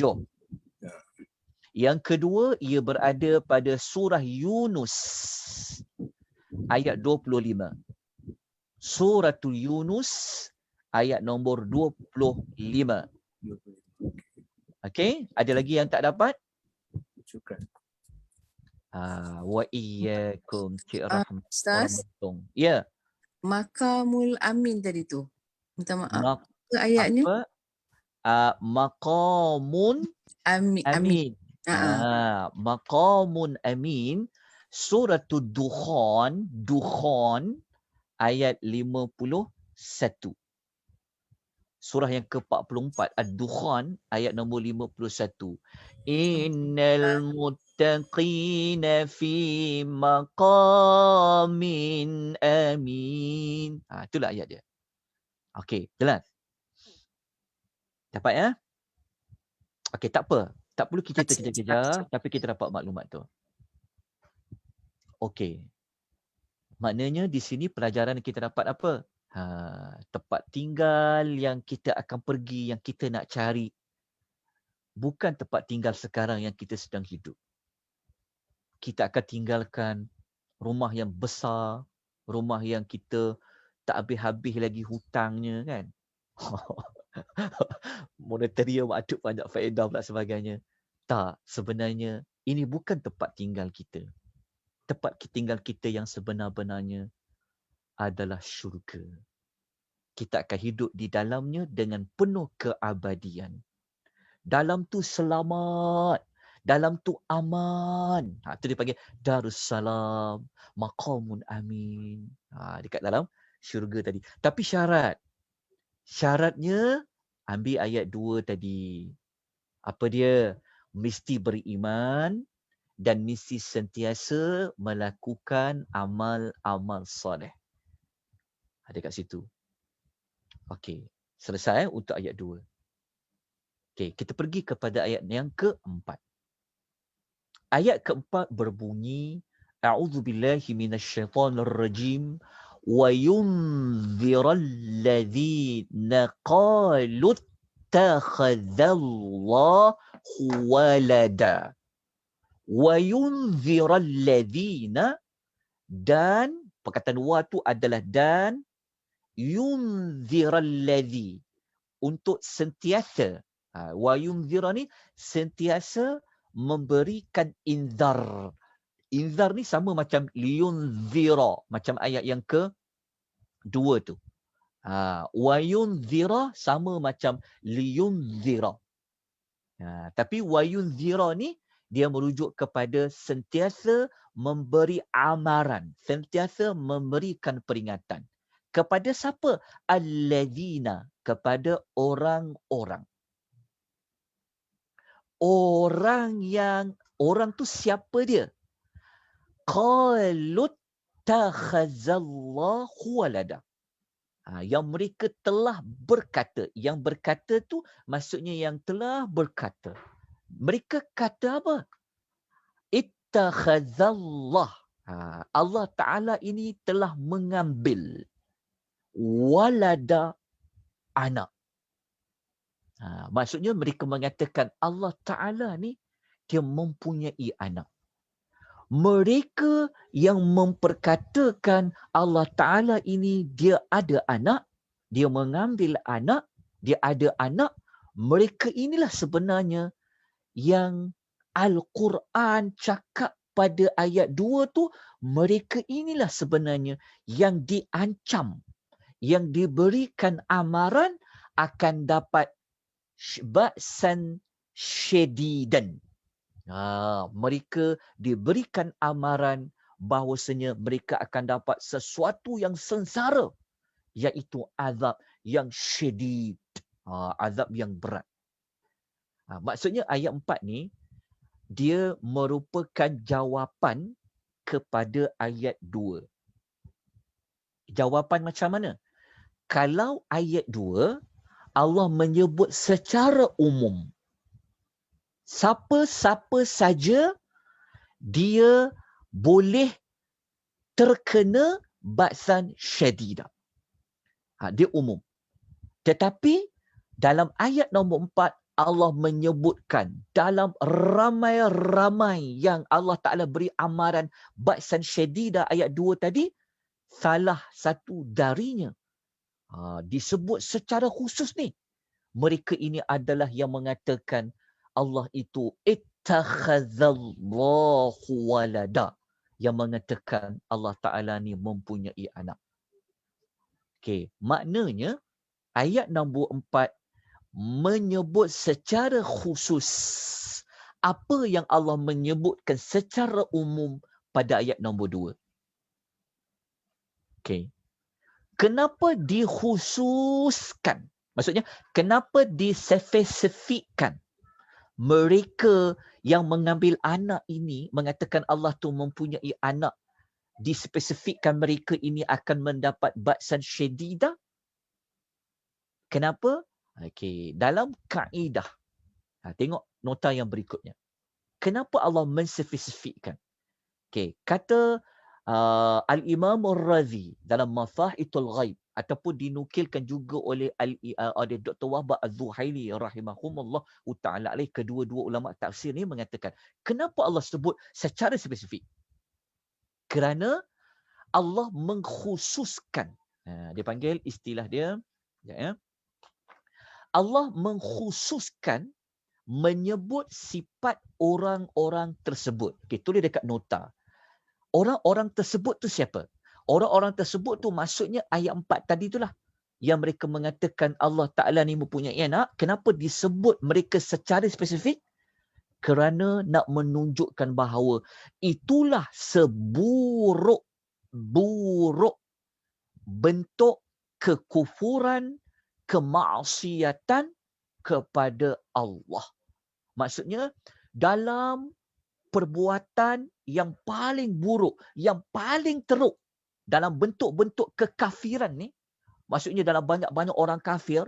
Yang kedua ia berada pada surah Yunus. Ayat 25. Suratul Yunus ayat nombor 25. Okey, ada lagi yang tak dapat? Syukran. Wa iyyakum Cik Rahmat. Ustaz. Ya. Maqamul amin tadi tu. Minta maaf. Ke ayatnya? Apa? Maqamun amin. Maqamun amin. Suratul Dukhan ayat 51. Surah yang ke-44 Ad-Dukhan ayat nombor 51. Innal muttaqina fi maqamin amin. Itulah ayat dia. Okey, jelas. Dapat ya? Okey, tak apa. Tak perlu kita kejar-kejar, tapi kita dapat maklumat tu. Okey. Maknanya di sini pelajaran kita dapat apa? Tempat tinggal yang kita akan pergi, yang kita nak cari. Bukan tempat tinggal sekarang yang kita sedang hidup. Kita akan tinggalkan rumah yang besar, rumah yang kita tak habis-habis lagi hutangnya kan. Monetarium ada banyak faedah pula sebagainya. Tak, sebenarnya ini bukan tempat tinggal kita. Tempat tinggal kita yang sebenar-benarnya adalah syurga. Kita akan hidup di dalamnya dengan penuh keabadian. Dalam tu selamat. Dalam tu aman. Itu dipanggil Darussalam. Maqamun amin. Dekat dalam syurga tadi. Tapi syarat. Syaratnya ambil ayat 2 tadi. Apa dia? mesti beriman dan mesti sentiasa melakukan amal-amal soleh. Ada kat situ. Okey, selesai untuk ayat 2. Okey, kita pergi kepada ayat yang keempat. Ayat keempat berbunyi, A'udzubillahi minasyaitonirrajim wa yunziral ladzina qalu ittakhadzallahu walada. Wa yunziral ladzina, dan perkataan wa tu adalah dan, yunziral ladzi, untuk sentiasa. Wa yunzira ni sentiasa memberikan inzar. Inzar ni sama macam liyunzira, macam ayat yang ke-2 tu. Wa yunzira sama macam liyunzira. Tapi wa yunzira ni dia merujuk kepada sentiasa memberi amaran, sentiasa memberikan peringatan. Kepada siapa? Alladzina, kepada orang-orang. Orang tu siapa dia? Qalut takhazallahu walada. Yang mereka telah berkata. Yang berkata tu maksudnya yang telah berkata. Mereka kata apa? Ittakhazallah. Allah Ta'ala ini telah mengambil walada, anak. Maksudnya mereka mengatakan Allah Ta'ala ni dia mempunyai anak. Mereka yang memperkatakan Allah Ta'ala ini dia ada anak, dia mengambil anak, dia ada anak, mereka inilah sebenarnya yang Al-Quran cakap pada ayat 2 tu, mereka inilah sebenarnya yang diancam, yang diberikan amaran akan dapat ba'san syedidan. Mereka diberikan amaran bahawasanya mereka akan dapat sesuatu yang sengsara, iaitu azab yang syedid, azab yang berat. Maksudnya ayat 4 ni dia merupakan jawapan kepada ayat 2. Jawapan macam mana? Kalau ayat 2 Allah menyebut secara umum siapa-siapa saja dia boleh terkena ba'san syadidah. Dia umum. Tetapi dalam ayat nombor 4 Allah menyebutkan dalam ramai-ramai yang Allah Ta'ala beri amaran ba'san syadidah ayat 2 tadi, salah satu darinya disebut secara khusus ni. Mereka ini adalah yang mengatakan Allah itu ittakhadzallahu walada. Yang mengatakan Allah Ta'ala ni mempunyai anak. Okey, maknanya ayat nombor 4 menyebut secara khusus apa yang Allah menyebutkan secara umum pada ayat nombor 2. Okey. Kenapa dikhususkan? Maksudnya, kenapa dispesifikkan? Mereka yang mengambil anak ini, mengatakan Allah tu mempunyai anak, dispesifikkan mereka ini akan mendapat ba'san syadidah. Kenapa? Okey, dalam kaedah. Tengok nota yang berikutnya. Kenapa Allah menspesifikkan? Okey, kata Al-Imam Ar-Razi dalam Mafahitul Ghaib, ataupun dinukilkan juga oleh Dr. Wahbah Az-Zuhaili rahimahumullah ta'ala alaih, kedua-dua ulama tafsir ni mengatakan, kenapa Allah sebut secara spesifik? Kerana Allah mengkhususkan. Dia panggil istilah dia, Allah mengkhususkan menyebut sifat orang-orang tersebut. Okey, tulis dekat nota. Orang-orang tersebut tu siapa? Orang-orang tersebut tu maksudnya ayat 4 tadi itulah. Yang mereka mengatakan Allah Ta'ala ni mempunyai anak. Kenapa disebut mereka secara spesifik? Kerana nak menunjukkan bahawa itulah seburuk-buruk bentuk kekufuran, kemaksiatan kepada Allah. Maksudnya, dalam perbuatan yang paling buruk, yang paling teruk dalam bentuk-bentuk kekafiran ni, maksudnya dalam banyak-banyak orang kafir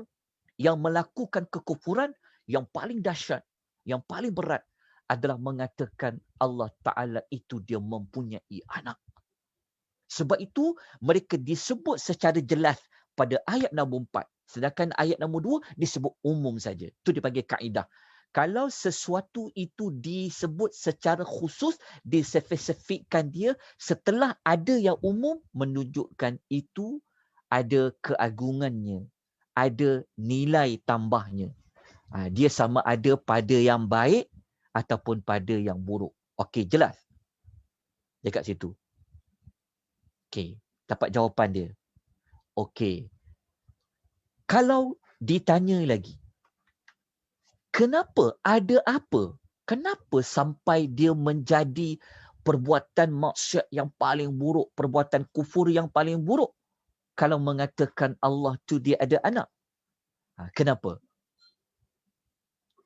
yang melakukan kekufuran, yang paling dahsyat, yang paling berat adalah mengatakan Allah Ta'ala itu dia mempunyai anak. Sebab itu mereka disebut secara jelas pada ayat nombor 4. Sedangkan ayat nombor 2 disebut umum saja. Itu dipanggil kaedah. Kalau sesuatu itu disebut secara khusus, dispesifikkan dia setelah ada yang umum, menunjukkan itu ada keagungannya, ada nilai tambahnya. Dia sama ada pada yang baik ataupun pada yang buruk. Okey, jelas? Dekat situ. Okey, dapat jawapan dia. Okey. Kalau ditanya lagi, kenapa? Ada apa? Kenapa sampai dia menjadi perbuatan maksiat yang paling buruk, perbuatan kufur yang paling buruk? Kalau mengatakan Allah tu dia ada anak. Kenapa?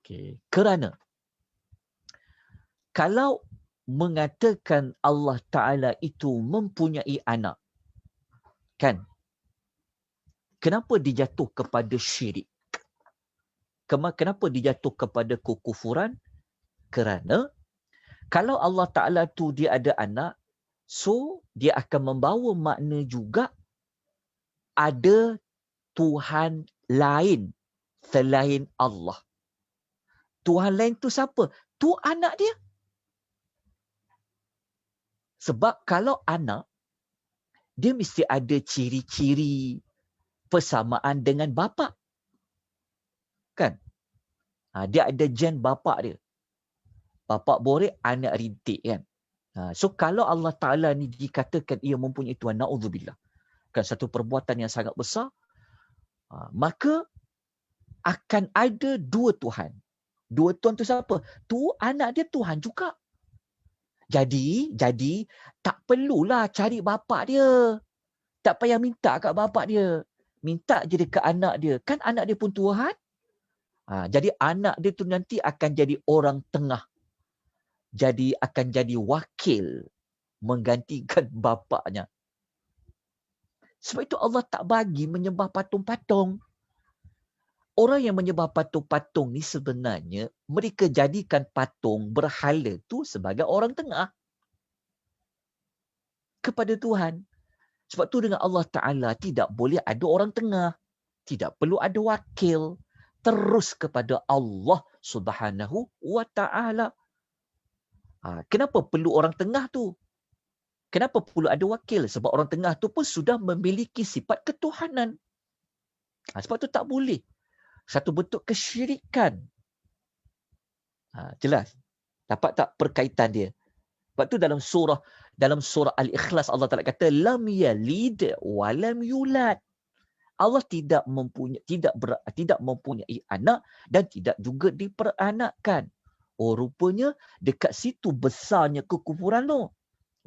Okay. Kerana kalau mengatakan Allah Ta'ala itu mempunyai anak, kan? Kenapa dijatuh kepada syirik? Kenapa dijatuh kepada kekufuran? Kerana kalau Allah Ta'ala tu dia ada anak, so dia akan membawa makna juga ada Tuhan lain selain Allah. Tuhan lain tu siapa? Tu anak dia. Sebab kalau anak, dia mesti ada ciri-ciri persamaan dengan bapa. Kan? Dia ada gen bapa dia. Bapa borek, anak rintik kan. So kalau Allah Ta'ala ni dikatakan ia mempunyai Tuhan, na'udzubillah. Kan satu perbuatan yang sangat besar, maka akan ada dua Tuhan. Dua Tuhan tu siapa? Tu anak dia Tuhan juga. Jadi tak perlulah cari bapa dia. Tak payah minta kat bapa dia. Minta je dekat anak dia. Kan anak dia pun Tuhan. Jadi anak dia tu nanti akan jadi orang tengah. Jadi akan jadi wakil menggantikan bapaknya. Sebab itu Allah tak bagi menyembah patung-patung. Orang yang menyembah patung-patung ni sebenarnya mereka jadikan patung berhala tu sebagai orang tengah kepada Tuhan. Sebab tu dengan Allah Ta'ala tidak boleh ada orang tengah. Tidak perlu ada wakil. Terus kepada Allah Subhanahu wa Ta'ala. Kenapa perlu orang tengah tu? Kenapa perlu ada wakil? Sebab orang tengah tu pun sudah memiliki sifat ketuhanan. Sebab tu tak boleh. Satu bentuk kesyirikan. Jelas? Dapat tak perkaitan dia? Sebab tu dalam surah Al-Ikhlas Allah Ta'ala kata lam yalid wa lam yulad. Allah tidak mempunyai anak dan tidak juga diperanakkan. Rupanya dekat situ besarnya kekufuran tu.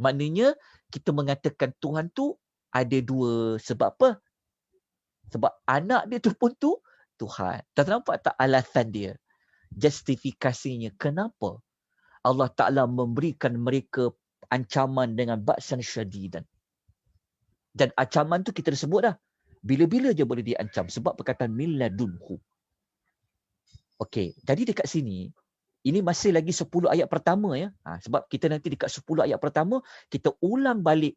Maknanya kita mengatakan Tuhan tu ada dua. Sebab apa? Sebab anak dia tu pun tu Tuhan. Tak nampak tak alasan dia? Justifikasinya. Kenapa Allah Ta'ala memberikan mereka ancaman dengan ba'san syadidan. Dan ancaman tu kita dah sebut dah. Bila-bila je boleh diancam. Sebab perkataan milladunhu. Okey, jadi dekat sini, ini masih lagi 10 ayat pertama ya. Sebab kita nanti dekat 10 ayat pertama, kita ulang balik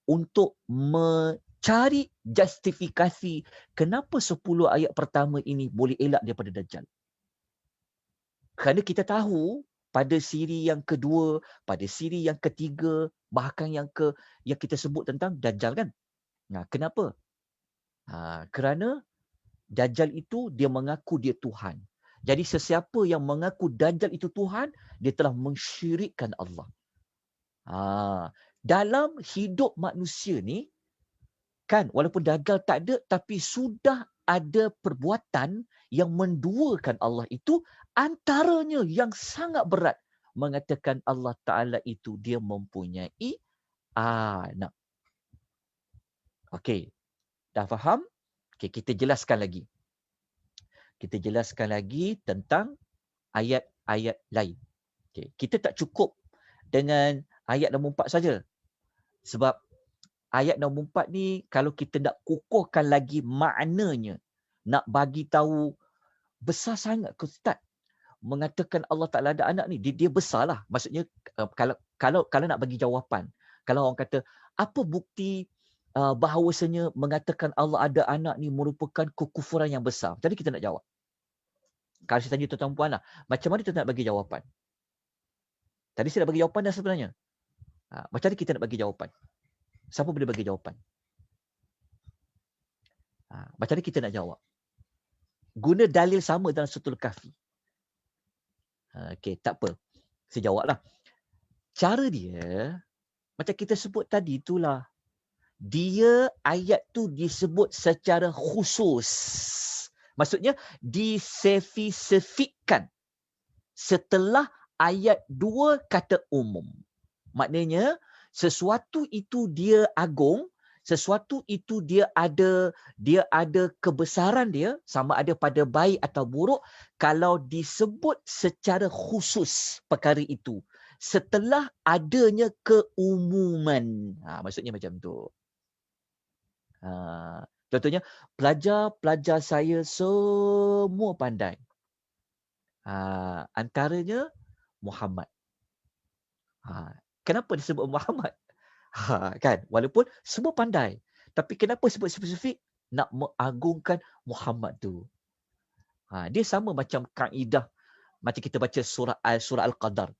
untuk mencari justifikasi kenapa 10 ayat pertama ini boleh elak daripada Dajjal. Kerana kita tahu pada siri yang kedua, pada siri yang ketiga, bahkan yang kita sebut tentang Dajjal kan. Kenapa? Kerana Dajjal itu dia mengaku dia Tuhan. Jadi sesiapa yang mengaku Dajjal itu Tuhan, dia telah mensyirikkan Allah. Dalam hidup manusia ni, kan walaupun Dajjal tak ada, tapi sudah ada perbuatan yang menduakan Allah itu, antaranya yang sangat berat mengatakan Allah Ta'ala itu dia mempunyai anak. Okey, dah faham? Okey, kita jelaskan lagi. Kita jelaskan lagi tentang ayat-ayat lain. Okay. Kita tak cukup dengan ayat nombor 4 saja. Sebab ayat nombor 4 ni kalau kita nak kukuhkan lagi maknanya, nak bagi tahu besar sangat ke Ustaz. Mengatakan Allah Ta'ala ada anak ni, dia besar lah. Maksudnya kalau nak bagi jawapan, kalau orang kata apa bukti bahawasanya mengatakan Allah ada anak ni merupakan kekufuran yang besar. Jadi kita nak jawab. Kalau saya tanya tuan-tuan puan lah, macam mana kita nak bagi jawapan? Tadi saya nak bagi jawapan dah sebenarnya. Macam mana kita nak bagi jawapan? Siapa boleh bagi jawapan? Macam mana kita nak jawab? Guna dalil sama dalam Suratul Kahfi. Okey, tak apa. Saya jawablah. Cara dia, macam kita sebut tadi itulah. Dia ayat tu disebut secara khusus. Maksudnya disefisifikkan setelah ayat 2 kata umum. Maknanya sesuatu itu dia agung, sesuatu itu dia ada kebesaran dia, sama ada pada baik atau buruk, kalau disebut secara khusus perkara itu setelah adanya keumuman. Maksudnya macam tu. Contohnya, pelajar-pelajar saya semua pandai. Antaranya Muhammad. Kenapa disebut Muhammad? Kan? Walaupun semua pandai. Tapi kenapa sebut spesifik? Nak mengagungkan Muhammad tu. Dia sama macam kaedah macam kita baca surah Al-Qadar.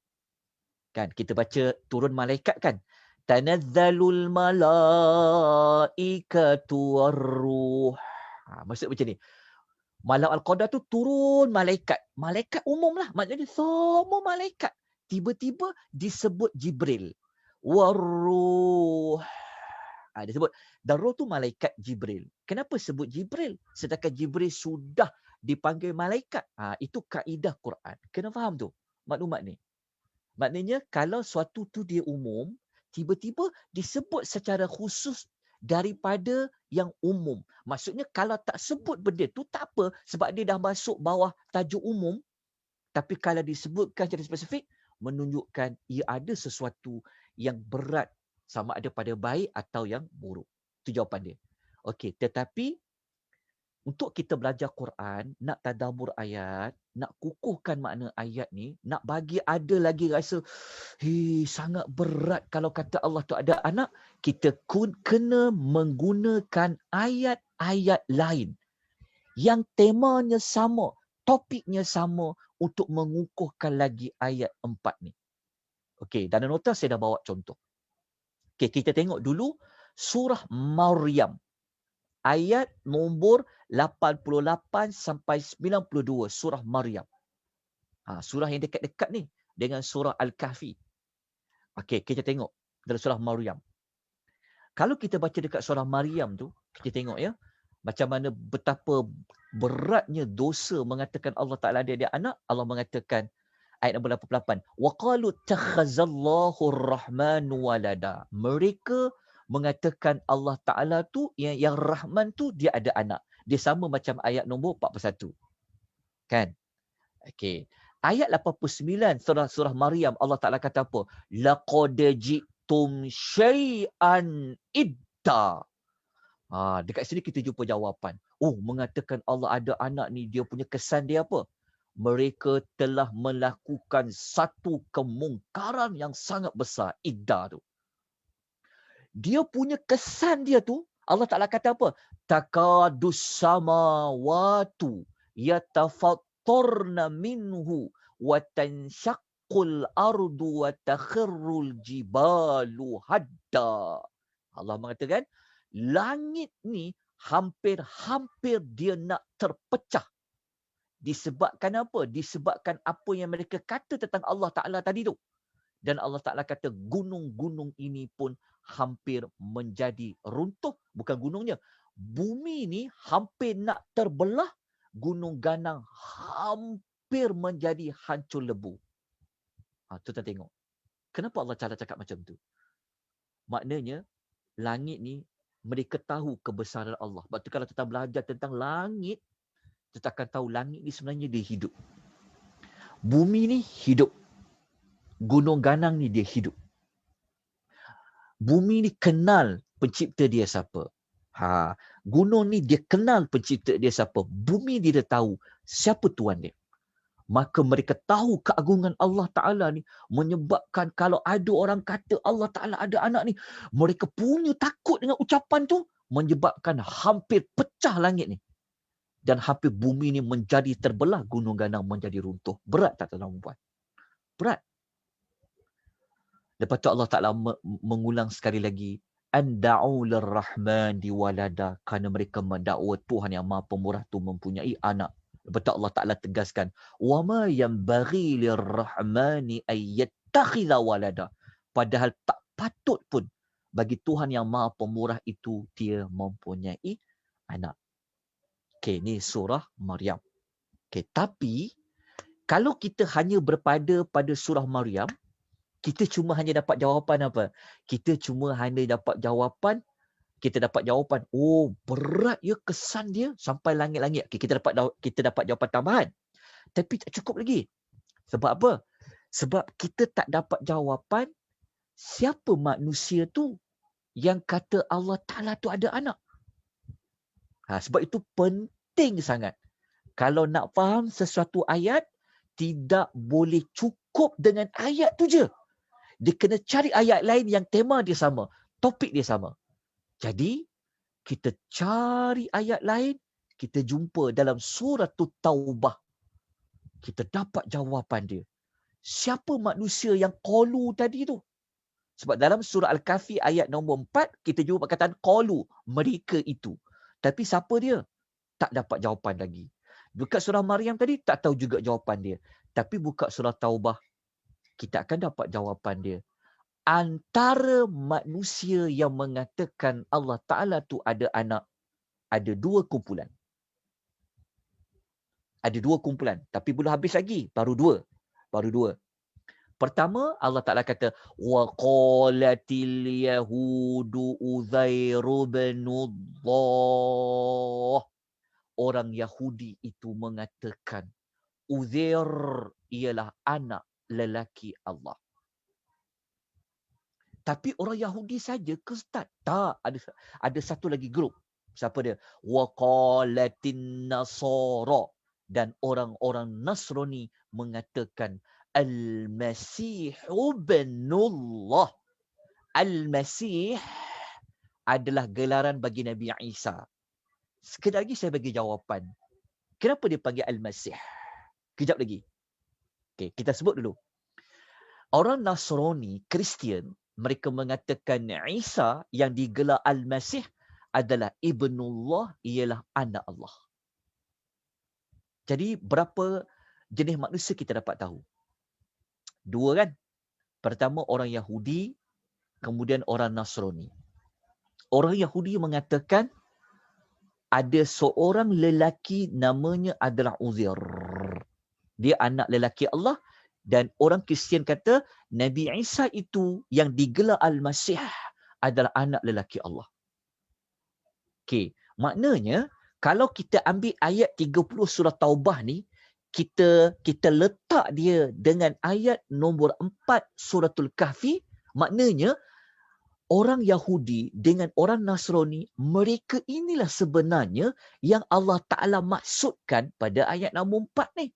Kan? Kita baca turun malaikat kan? Tanazzalul malaikatu warruh. Maksud macam ni. Malam Al-Qadar tu turun malaikat. Malaikat umum lah. Maksudnya semua malaikat. Tiba-tiba disebut Jibril. Warruh. Dia sebut. Dan roh tu malaikat Jibril. Kenapa sebut Jibril? Sedangkan Jibril sudah dipanggil malaikat. Itu kaedah Quran. Kena faham tu maklumat ni. Maknanya kalau suatu tu dia umum, tiba-tiba disebut secara khusus daripada yang umum. Maksudnya kalau tak sebut benda tu tak apa sebab dia dah masuk bawah tajuk umum. Tapi kalau disebutkan secara spesifik, menunjukkan ia ada sesuatu yang berat sama ada pada baik atau yang buruk. Itu jawapan dia. Okey, tetapi untuk kita belajar Quran, nak tadabbur ayat, nak kukuhkan makna ayat ni, nak bagi ada lagi rasa sangat berat kalau kata Allah tu ada anak, kita kena menggunakan ayat-ayat lain yang temanya sama, topiknya sama untuk mengukuhkan lagi ayat 4 ni. Okey, dalam nota saya dah bawa contoh. Okey, kita tengok dulu surah Maryam. Ayat nombor 88 sampai 92 surah Maryam. Surah yang dekat-dekat ni dengan surah Al-Kahfi. Okey, kita tengok dalam surah Maryam. Kalau kita baca dekat surah Maryam tu, kita tengok ya, macam mana betapa beratnya dosa mengatakan Allah Ta'ala ada anak. Allah mengatakan ayat nombor 88. Wa qalu takhazallahu ar-rahmanu walada. Mereka mengatakan Allah Ta'ala tu yang Rahman tu dia ada anak. Dia sama macam ayat nombor 41. Kan? Okey. Ayat 89 surah Maryam Allah Ta'ala kata apa? Laqad ji'tum syai'an idda. Dekat sini kita jumpa jawapan. Mengatakan Allah ada anak ni dia punya kesan dia apa? Mereka telah melakukan satu kemungkaran yang sangat besar. Idda tu. Dia punya kesan dia tu, Allah Ta'ala kata apa? Takadus samawatu yatafattarna minhu wa tanshaqqul ardu wa takhirrul jibalu hadda. Allah mengatakan, langit ni hampir-hampir dia nak terpecah. Disebabkan apa? Disebabkan apa yang mereka kata tentang Allah Ta'ala tadi tu. Dan Allah Ta'ala kata gunung-gunung ini pun hampir menjadi runtuh. Bukan gunungnya. Bumi ni hampir nak terbelah. Gunung Ganang hampir menjadi hancur lebu. Tuan tengok. Kenapa Allah Ta'ala cakap macam tu? Maknanya langit ni mereka tahu kebesaran Allah. Sebab tu kalau kita belajar tentang langit, kita akan tahu langit ni sebenarnya dia hidup. Bumi ni hidup. gunung ganang ni dia hidup. Bumi ni kenal pencipta dia siapa. Gunung ni dia kenal pencipta dia siapa. Bumi dia tahu siapa Tuhan dia. Maka mereka tahu keagungan Allah Ta'ala ni menyebabkan kalau ada orang kata Allah Ta'ala ada anak ni, mereka punya takut dengan ucapan tu menyebabkan hampir pecah langit ni. Dan hampir bumi ni menjadi terbelah, gunung ganang menjadi runtuh. Berat tak tuan-tuan puan? Berat. Lepas tu Allah Ta'ala mengulang sekali lagi. Anda'u lirrahman diwalada. Kerana mereka mendakwa Tuhan yang Maha Pemurah tu mempunyai anak. Lepas tu Allah Ta'ala tegaskan. Wa ma yanbaghi lirrahmani ayyattakhidha walada. Padahal tak patut pun bagi Tuhan yang Maha Pemurah itu dia mempunyai anak. Okey, ni surah Maryam. Okey, tapi kalau kita hanya berpada pada surah Maryam, kita cuma hanya dapat jawapan apa? Kita cuma hanya dapat jawapan, oh berat ya kesan dia sampai langit-langit. Okay, kita dapat jawapan tambahan. Tapi tak cukup lagi. Sebab apa? Sebab kita tak dapat jawapan siapa manusia tu yang kata Allah Ta'ala tu ada anak. Sebab itu penting sangat. Kalau nak faham sesuatu ayat, tidak boleh cukup dengan ayat tu je. Dia kena cari ayat lain yang tema dia sama, topik dia sama. Jadi, kita cari ayat lain, kita jumpa dalam surah Taubah. Kita dapat jawapan dia. Siapa manusia yang qalu tadi tu? Sebab dalam surah Al-Kahfi ayat nombor 4, kita jumpa perkataan qalu, mereka itu. Tapi siapa dia? Tak dapat jawapan lagi. Buka surah Maryam tadi, tak tahu juga jawapan dia. Tapi buka surah Taubah, kita akan dapat jawapan dia. Antara manusia yang mengatakan Allah Ta'ala tu ada anak, ada dua kumpulan. Ada dua kumpulan. Tapi belum habis lagi. Baru dua. Pertama, Allah Ta'ala kata, وَقَالَتِ الْيَهُودُ أُزَيْرُ بْنُ اللَّهِ. Orang Yahudi itu mengatakan, Uzair ialah anak lelaki Allah. Tapi orang Yahudi saja ke Ustaz? Tak, ada satu lagi grup. Siapa dia? Waqalatin Nasara. Dan orang-orang Nasrani mengatakan Al-Masih ibnullah. Al-Masih adalah gelaran bagi Nabi Isa. Sekejap lagi saya bagi jawapan. Kenapa dia panggil Al-Masih? Kejap lagi. Okay, kita sebut dulu. Orang Nasrani, Kristian, mereka mengatakan Isa yang digelar Al-Masih adalah Ibnullah, ialah anak Allah. Jadi berapa jenis manusia kita dapat tahu? Dua kan? Pertama orang Yahudi, kemudian orang Nasrani. Orang Yahudi mengatakan ada seorang lelaki namanya adalah Uzair. Dia anak lelaki Allah. Dan orang Kristian kata Nabi Isa itu yang digelar Al-Masih adalah anak lelaki Allah. Okey, maknanya kalau kita ambil ayat 30 surah Taubah ni, kita letak dia dengan ayat nombor 4 suratul Kahfi, maknanya orang Yahudi dengan orang Nasrani, mereka inilah sebenarnya yang Allah Ta'ala maksudkan pada ayat nombor 4 ni.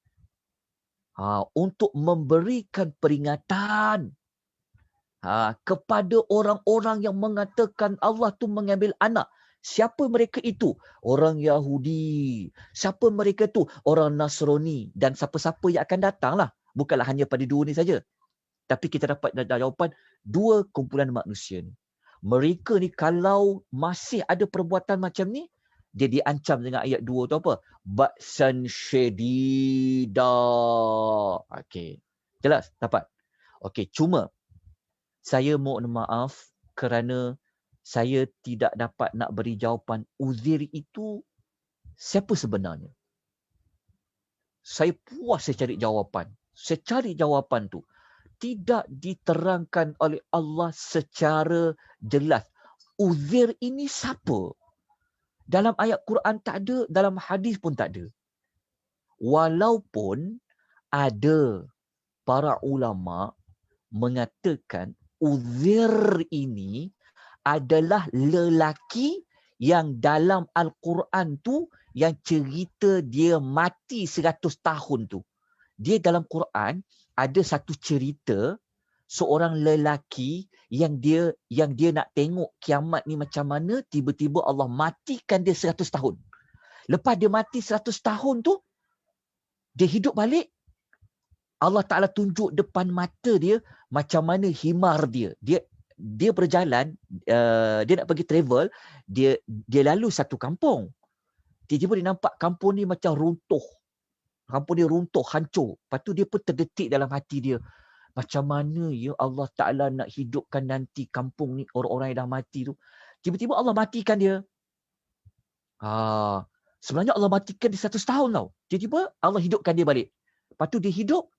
Untuk memberikan peringatan kepada orang-orang yang mengatakan Allah tu mengambil anak. Siapa mereka itu? Orang Yahudi. Siapa mereka tu? Orang Nasrani. Dan siapa-siapa yang akan datang lah. Bukanlah hanya pada dua ni saja. Tapi kita dapat jawapan dua kumpulan manusia ni. Mereka ni kalau masih ada perbuatan macam ni, dia diancam dengan ayat 2 tu apa? Ba'san syedida. Okey. Jelas? Dapat? Okey, cuma saya mohon maaf kerana saya tidak dapat nak beri jawapan Uzair itu siapa sebenarnya. Saya puas saya cari jawapan. Saya cari jawapan tu. Tidak diterangkan oleh Allah secara jelas. Uzair ini siapa? Dalam ayat Quran tak ada, dalam hadis pun tak ada. Walaupun ada para ulama mengatakan Uzair ini adalah lelaki yang dalam Al-Quran tu yang cerita dia mati 100 tahun tu. Dia dalam Quran ada satu cerita seorang lelaki yang dia nak tengok kiamat ni macam mana, tiba-tiba Allah matikan dia 100 tahun. Lepas dia mati 100 tahun tu, dia hidup balik. Allah Ta'ala tunjuk depan mata dia macam mana himar dia. Dia berjalan, dia nak pergi travel, dia lalu satu kampung. Tiba-tiba dia nampak kampung ni macam runtuh. Kampung dia runtuh, hancur. Lepas tu dia pun terdetik dalam hati dia. Macam mana ya Allah Ta'ala nak hidupkan nanti kampung ni, orang-orang yang dah mati tu. Tiba-tiba Allah matikan dia. Sebenarnya Allah matikan dia 100 tahun tau. Tiba-tiba Allah hidupkan dia balik. Lepas tu dia hidup,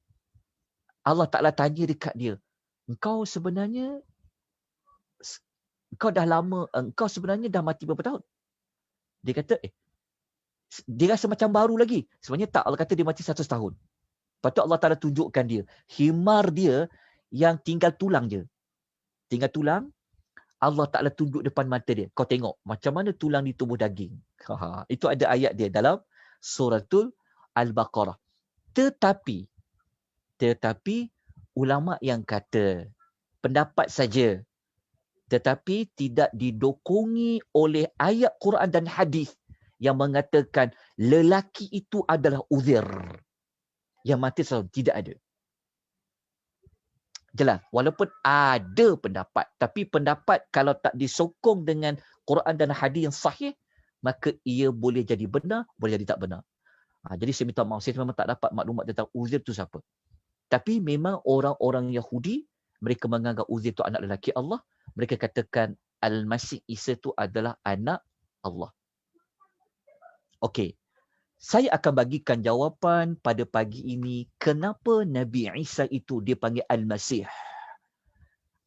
Allah Ta'ala tanya dekat dia, engkau sebenarnya dah mati berapa tahun? Dia kata, dia rasa macam baru lagi. Sebenarnya tak, Allah kata dia mati 100 tahun. Lepas tu Allah Ta'ala tunjukkan dia, himar dia yang tinggal tulang je. Tinggal tulang, Allah Ta'ala tunjuk depan mata dia. Kau tengok macam mana tulang di tubuh daging. Itu ada ayat dia dalam suratul Al-Baqarah. Tetapi ulama yang kata pendapat saja, tetapi tidak didokongi oleh ayat Quran dan hadis yang mengatakan lelaki itu adalah Uzair yang mati selalu. Tidak ada. Jelas, walaupun ada pendapat, tapi pendapat kalau tak disokong dengan Quran dan hadis yang sahih, maka ia boleh jadi benar, boleh jadi tak benar. Jadi saya minta maaf, saya memang tak dapat maklumat tentang Uzair itu siapa. Tapi memang orang-orang Yahudi, mereka menganggap Uzair itu anak lelaki Allah. Mereka katakan Al-Masih Isa itu adalah anak Allah. Okey. Saya akan bagikan jawapan pada pagi ini kenapa Nabi Isa itu dipanggil Al-Masih.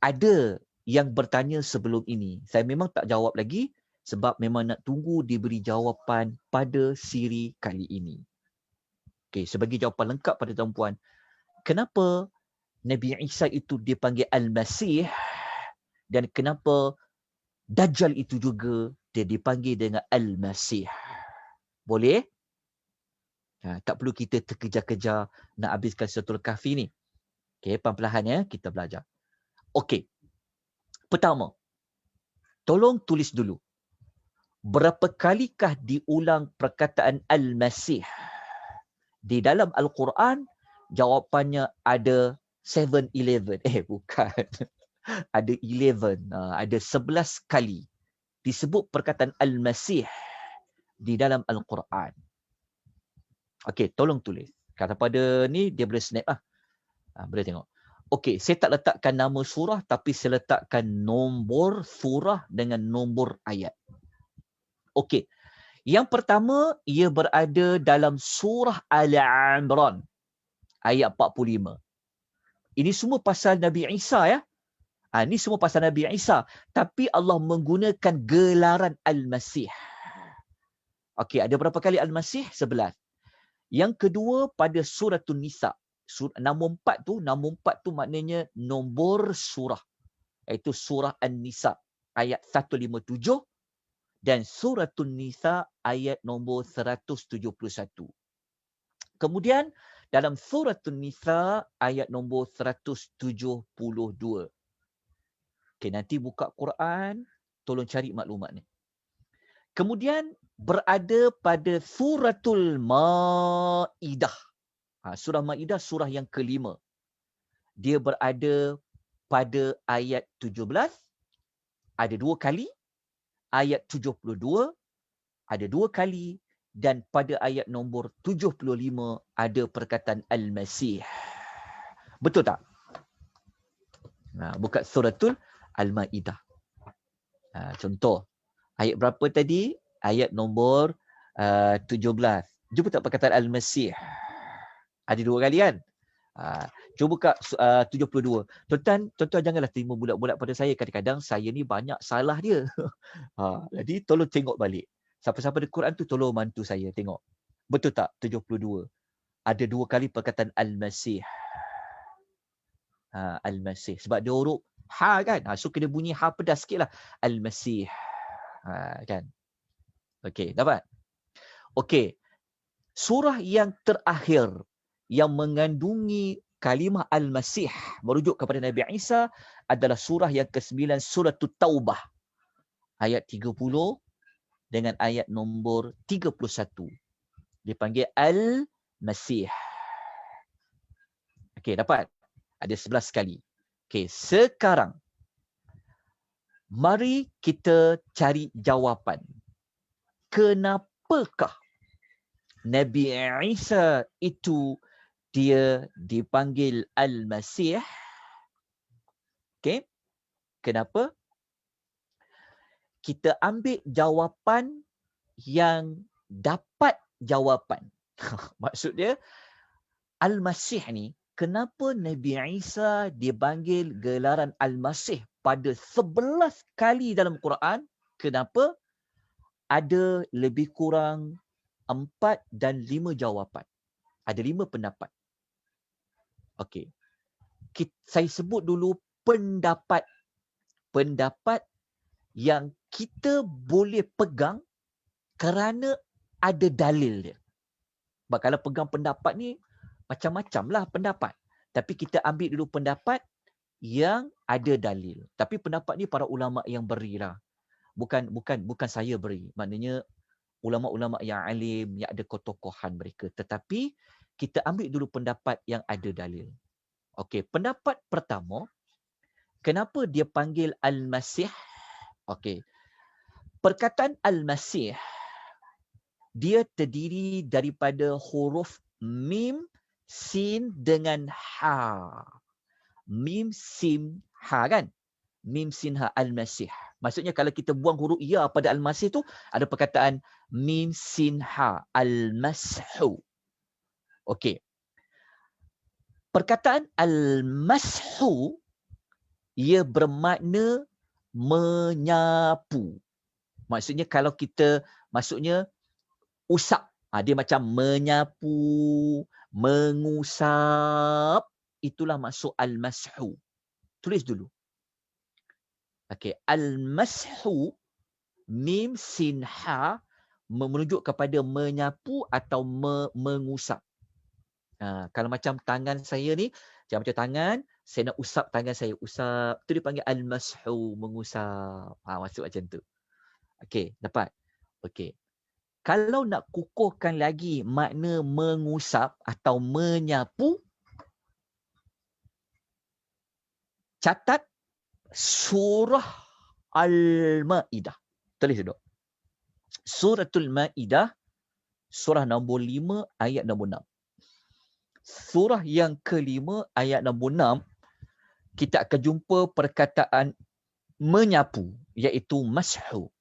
Ada yang bertanya sebelum ini. Saya memang tak jawab lagi sebab memang nak tunggu diberi jawapan pada siri kali ini. Okey, sebagai jawapan lengkap pada tuan-puan, kenapa Nabi Isa itu dipanggil Al-Masih dan kenapa Dajjal itu juga dia dipanggil dengan Al-Masih? Boleh? Tak perlu kita terkejar-kejar nak habiskan suratul Kahfi ni. Okey, perlahan ya kita belajar. Okey. Pertama, tolong tulis dulu. Berapa kalikah diulang perkataan Al-Masih? Di dalam Al-Quran, jawapannya ada 7-11. Bukan. Ada 11. Ada 11 kali disebut perkataan Al-Masih di dalam Al-Quran. Okey, tolong tulis. Kata pada ni, dia boleh snap lah. Boleh tengok. Okey, saya tak letakkan nama surah, tapi saya letakkan nombor surah dengan nombor ayat. Okey. Yang pertama, ia berada dalam surah Al-Imran. Ayat 45. Ini semua pasal Nabi Isa ya. Ini semua pasal Nabi Isa. Tapi Allah menggunakan gelaran Al-Masih. Okey, ada berapa kali Al-Masih? 11. Yang kedua pada suratul Nisa. Nombor 4 tu maknanya nombor surah. Iaitu surah An-Nisa ayat 157 dan suratul Nisa ayat nombor 171. Kemudian dalam suratul Nisa ayat nombor 172. Okey, nanti buka Quran, tolong cari maklumat ni. Kemudian berada pada suratul Maidah. Surah Maidah surah yang kelima. Dia berada pada ayat 17, ada 2 kali. Ayat 72, ada 2 kali. Dan pada ayat nombor 75, ada perkataan Al-Masih. Betul tak? Buka suratul Al-Maidah. Contoh. Ayat berapa tadi? Ayat nombor 17. Jumpa tak perkataan Al-Masih? Ada 2 kali kan? Cuba buka 72. Tuan-tuan janganlah terima bulat-bulat pada saya. Kadang-kadang saya ni banyak salah dia. Jadi tolong tengok balik. Siapa-siapa di Quran tu tolong bantu saya tengok. Betul tak? 72. Ada 2 kali perkataan Al-Masih. Al-Masih. Sebab dia huruf ha kan. So kena bunyi ha pedas sikit lah. Al-Masih. Kan. Okey, dapat? Okey. Surah yang terakhir yang mengandungi kalimah Al-Masih merujuk kepada Nabi Isa adalah surah yang ke-9, surah Taubah. Ayat 30 dengan ayat nombor 31. Dipanggil Al-Masih. Okey, dapat? Ada 11 kali. Okey, sekarang mari kita cari jawapan. Kenapakah Nabi Isa itu dia dipanggil Al-Masih? Okey. Kenapa? Kita ambil jawapan yang dapat jawapan. Maksud dia, Al-Masih ni, kenapa Nabi Isa dipanggil gelaran Al-Masih pada 11 kali dalam Quran? Kenapa? Ada lebih kurang 4 dan 5 jawapan. Ada 5 pendapat. Okey. Saya sebut dulu pendapat. Pendapat yang kita boleh pegang kerana ada dalil dia. Sebab kalau pegang pendapat ni, macam-macam lah pendapat. Tapi kita ambil dulu pendapat yang ada dalil. Tapi pendapat ni para ulama yang berilah. Bukan saya beri. Maknanya ulama-ulama yang alim, yang ada ketokohan mereka. Tetapi kita ambil dulu pendapat yang ada dalil. Okey, pendapat pertama, kenapa dia panggil Al-Masih? Okey. Perkataan Al-Masih dia terdiri daripada huruf mim, sin dengan ha. Mim, sin, ha kan? Mim, sin, ha, Al-Masih. Maksudnya kalau kita buang huruf ya pada Al-Masih tu, ada perkataan mim, sin, ha, Al-Mashu. Okey. Perkataan Al-Mashu, ia bermakna menyapu. Maksudnya kalau kita, maksudnya usap. Dia macam menyapu, mengusap. Itulah maksud Al-Mashu. Tulis dulu. Okey, Al-Mashu, mim, sin, ha, merujuk kepada menyapu atau mengusap. Kalau macam tangan saya ni, macam tangan, saya nak usap tangan saya, usap. Itu dipanggil Al-Mashu, mengusap. Maksud macam tu. Okey, dapat? Okey. Kalau nak kukuhkan lagi makna mengusap atau menyapu, catat surah Al-Ma'idah. Tulis dulu. Suratul Ma'idah, surah nombor 5, ayat nombor 6. Surah yang kelima, ayat nombor 6, kita akan jumpa perkataan menyapu, iaitu mashu.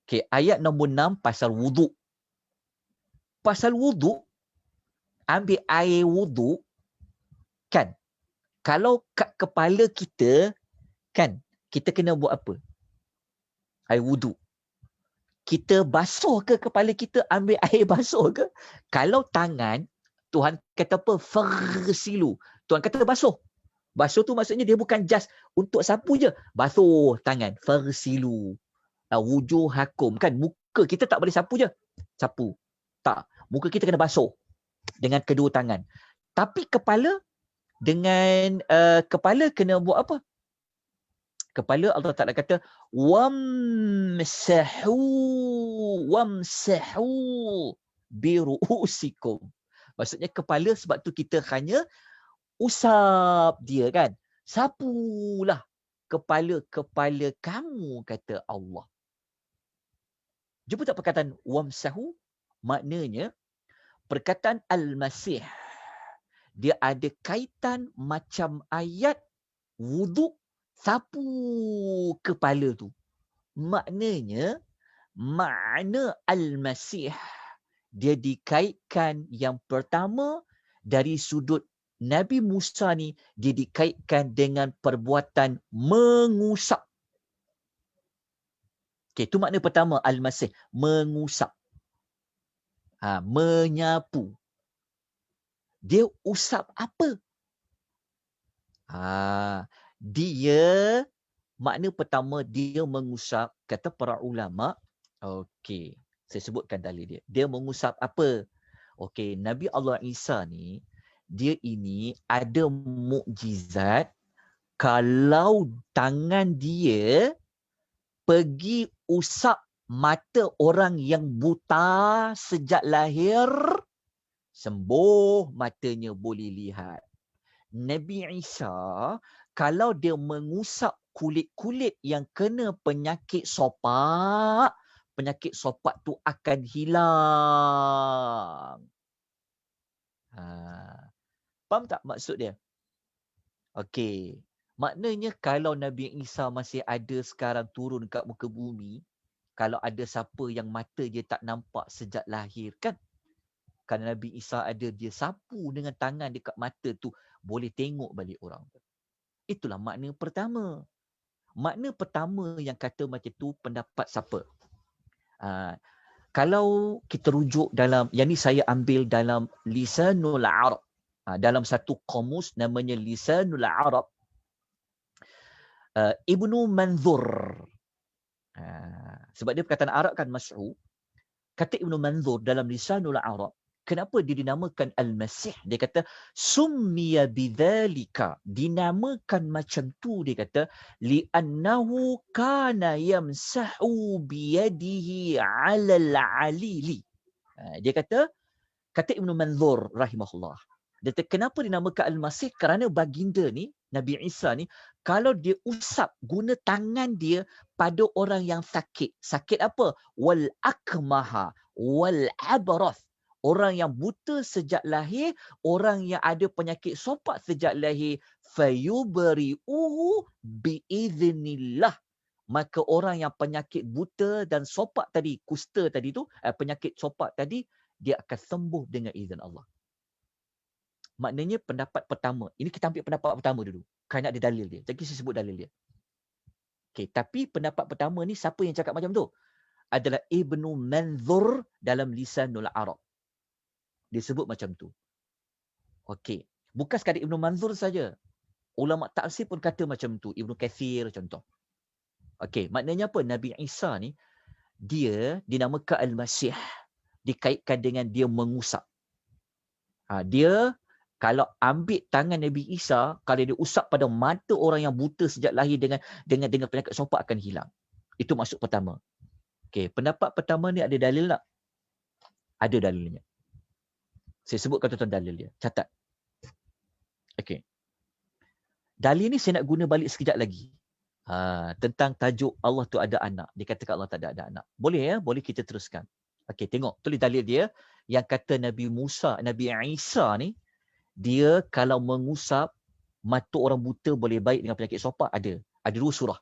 Okay, ayat nombor 6 pasal wuduk. Pasal wuduk, ambil air wuduk, kan? Kalau kat kepala kita, kan, kita kena buat apa? Air wuduk. Kita basuh ke kepala kita, ambil air basuh ke? Kalau tangan, Tuhan kata apa? Farsilu. Tuhan kata basuh. Basuh tu maksudnya dia bukan just untuk sapu je. Basuh tangan. Farsilu. Wujuhakum. Kan muka kita tak boleh sapu je. Sapu. Tak. Muka kita kena basuh. Dengan kedua tangan. Tapi kepala, dengan kepala kena buat apa? Kepala Allah Ta'ala kata, wamsahu biru'usikum. Maksudnya kepala, sebab tu kita hanya usap dia kan. Sapulah kepala-kepala kamu, kata Allah. Jumpa tak perkataan wamsahu? Maknanya, perkataan Al-Masih, dia ada kaitan macam ayat wuduk, sapu kepala tu. Maknanya, makna Al-Masih, dia dikaitkan yang pertama dari sudut Nabi Musa ni, dia dikaitkan dengan perbuatan mengusap. Okay, itu makna pertama Al-Masih, mengusap. Menyapu. Dia usap apa? Dia, makna pertama dia mengusap, kata para ulama. Okey, saya sebutkan dalil dia. Dia mengusap apa? Okey, Nabi Allah Isa ni, dia ini ada mukjizat kalau tangan dia pergi usap mata orang yang buta sejak lahir, sembuh matanya boleh lihat. Nabi Isa kalau dia mengusap kulit-kulit yang kena penyakit sopak, penyakit sopak tu akan hilang. Faham tak maksud dia? Okey. Maknanya kalau Nabi Isa masih ada sekarang turun kat muka bumi, kalau ada siapa yang mata dia tak nampak sejak lahir kan? Kalau Nabi Isa ada, dia sapu dengan tangan dekat mata tu, boleh tengok balik orang tu. Itulah makna pertama. Makna pertama yang kata macam tu pendapat siapa? Kalau kita rujuk dalam, yang ni saya ambil dalam Lisanul Arab. Dalam satu kamus namanya Lisanul Arab. Ibnu Manzur. Sebab dia perkataan Arab kan masyhur. Kata Ibnu Manzur dalam Lisanul Arab, kenapa dia dinamakan Al-Masih? Dia kata, summiya bidzalika, dinamakan macam tu, dia kata, li'annahu kana yamsahu biyadihi 'alal 'alili. Dia kata Ibnu Manzur rahimahullah, dia kata, kenapa dinamakan Al-Masih? Kerana baginda ni, Nabi Isa ni, kalau dia usap guna tangan dia pada orang yang sakit. Sakit apa? Wal akmaha wal abrath. Orang yang buta sejak lahir, orang yang ada penyakit sopak sejak lahir, fayubri'uhu biiznillah. Maka orang yang penyakit buta dan sopak tadi, kusta tadi tu, penyakit sopak tadi, dia akan sembuh dengan izin Allah. Maknanya pendapat pertama. Ini kita ambil pendapat pertama dulu. Kerana ada dalil dia. Jadi saya sebut dalil dia. Okay, tapi pendapat pertama ni siapa yang cakap macam tu? Adalah Ibnu Manzur dalam Lisanul Arab. Dia sebut macam tu. Okey. Bukan sekadar Ibnu Manzur saja. Ulama tafsir pun kata macam tu. Ibnu Katsir contoh. Okey, maknanya apa? Nabi Isa ni, dia dinamakan Al-Masih. Dikaitkan dengan dia mengusap. Dia kalau ambil tangan Nabi Isa, kalau dia usap pada mata orang yang buta sejak lahir dengan penyakit sopak akan hilang. Itu maksud pertama. Okey, pendapat pertama ni ada dalil tak? Ada dalilnya. Saya sebutkan tuan-tuan dalil dia. Catat. Okey. Dalil ni saya nak guna balik sekejap lagi. Tentang tajuk Allah tu ada anak. Dia katakan Allah tak ada anak. Boleh ya? Boleh kita teruskan. Okey, tengok. Tulis dalil dia yang kata Nabi Isa ni, dia kalau mengusap mata orang buta boleh baik dengan penyakit sopak, ada. Ada 2 surah.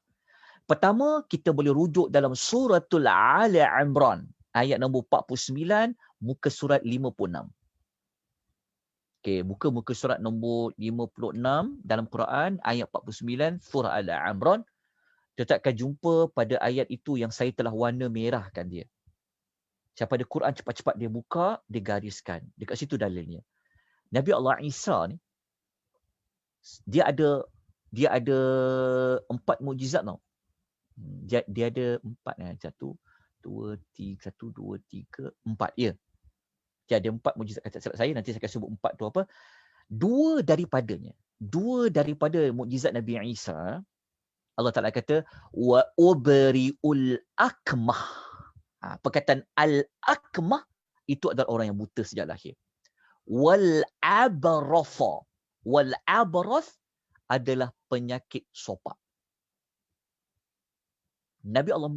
Pertama, kita boleh rujuk dalam suratul Ali Imran, ayat nombor 49, muka surat 56. Okey, buka muka surat nombor 56 dalam Quran, ayat 49, surah Ali Imran. Kita akan jumpa pada ayat itu yang saya telah warna merahkan dia. Siapa ada Quran, cepat-cepat dia buka, dia gariskan. Dekat situ dalilnya. Nabi Allah Isa ni, dia ada 4 mukjizat tau. Dia ada 4 1 2 3 1 2 3 4 ya. Dia ada 4 mukjizat, kata silap saya, nanti saya akan sebut 4 tu apa. 2 daripada mukjizat Nabi Isa, Allah Taala kata wa ubriul akmah. Perkataan al-akmah itu adalah orang yang buta sejak lahir. Wal abrath adalah penyakit sopak. Nabi Allah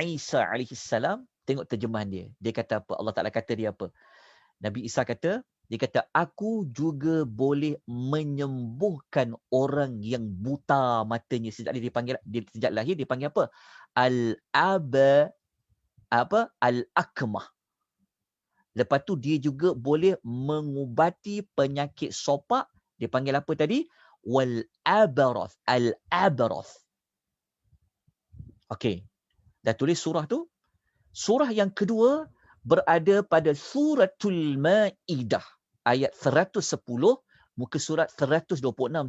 Isa alaihi salam, tengok terjemahan dia. Dia kata apa? Allah Taala kata dia apa? Nabi Isa kata, dia kata, aku juga boleh menyembuhkan orang yang buta matanya sejak lahir dipanggil apa? Al-akmah. Lepas tu dia juga boleh mengubati penyakit sopak, dipanggil apa tadi? Wal-abrath. Al-abrath. Okey. Dah tulis surah tu. Surah yang kedua berada pada suratul Maidah, ayat 110, Muka surat 126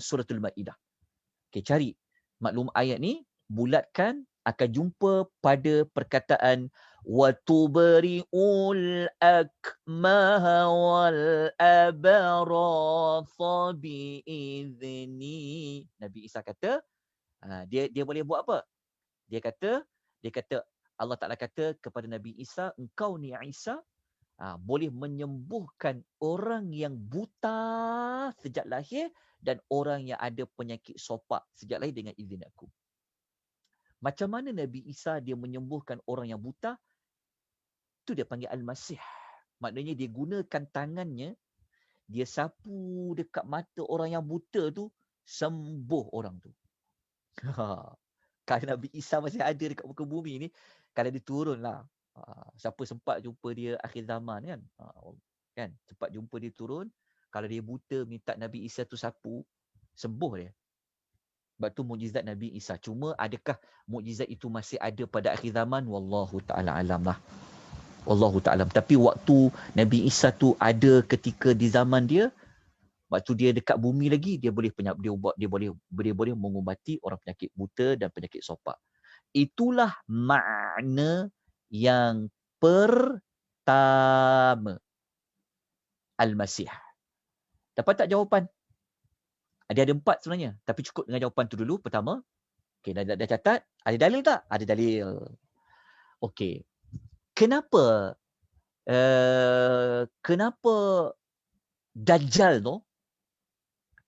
suratul Maidah. Okey, cari maklum ayat ni, bulatkan, akan jumpa pada perkataan وَتُبْرِئُ الْأَكْمَهَ وَالْأَبْرَصَ بِإِذْنِي. Nabi Isa kata, dia boleh buat apa? Dia kata Allah Ta'ala kata kepada Nabi Isa, engkau ni Isa boleh menyembuhkan orang yang buta sejak lahir dan orang yang ada penyakit sopak sejak lahir dengan izin aku. Macam mana Nabi Isa dia menyembuhkan orang yang buta? Itu dia panggil Al-Masih. Maknanya dia gunakan tangannya, dia sapu dekat mata orang yang buta tu, sembuh orang tu. Kalau Nabi Isa masih ada dekat muka bumi ni, kalau dia turun lah. Siapa sempat jumpa dia akhir zaman kan? Kan? Sempat jumpa dia turun. Kalau dia buta, minta Nabi Isa tu sapu, sembuh dia. Sebab tu mukjizat Nabi Isa. Cuma adakah mukjizat itu masih ada pada akhir zaman? Wallahu ta'ala alam lah. Wallahu ta'ala. Tapi waktu Nabi Isa tu ada ketika di zaman dia, waktu dia dekat bumi lagi, dia boleh mengubati orang penyakit buta dan penyakit sopak. Itulah makna yang pertama. Al-Masih. Dapat tak jawapan? Ada 4 sebenarnya. Tapi cukup dengan jawapan tu dulu. Pertama. Okey, dah catat. Ada dalil tak? Ada dalil. Okey. Kenapa Dajjal tu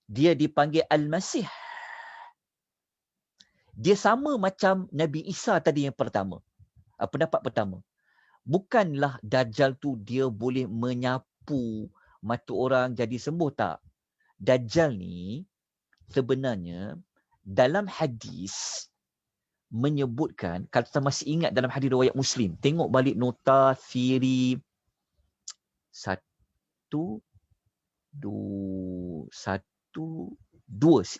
dia dipanggil Al-Masih? Dia sama macam Nabi Isa tadi yang pertama. Pendapat pertama. Bukanlah Dajjal tu dia boleh menyapu mata orang jadi sembuh, tak. Dajjal ni sebenarnya dalam hadis menyebutkan, kalau kita masih ingat dalam hadis riwayat Muslim, tengok balik nota siri 1, 2,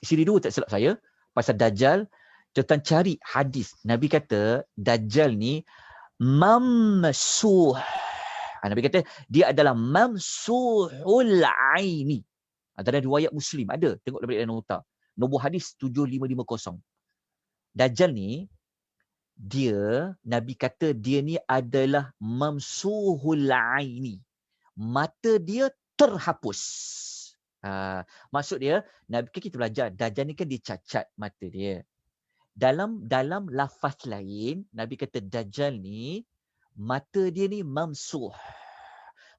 siri 2 tak silap saya, pasal Dajjal. Kita cari hadis. Nabi kata Dajjal ni mamsuh. Nabi kata dia adalah mamsuhul aini. Dalam riwayat Muslim ada. Tengok balik dalam nota. Nombor hadis 7550. Dajjal ni, Nabi kata dia ni adalah mamsuhul aini. Mata dia terhapus. Maksud dia, Nabi kan kita belajar, Dajjal ni kan dia cacat mata dia. Dalam lafaz lain, Nabi kata Dajjal ni, mata dia ni mamsuh.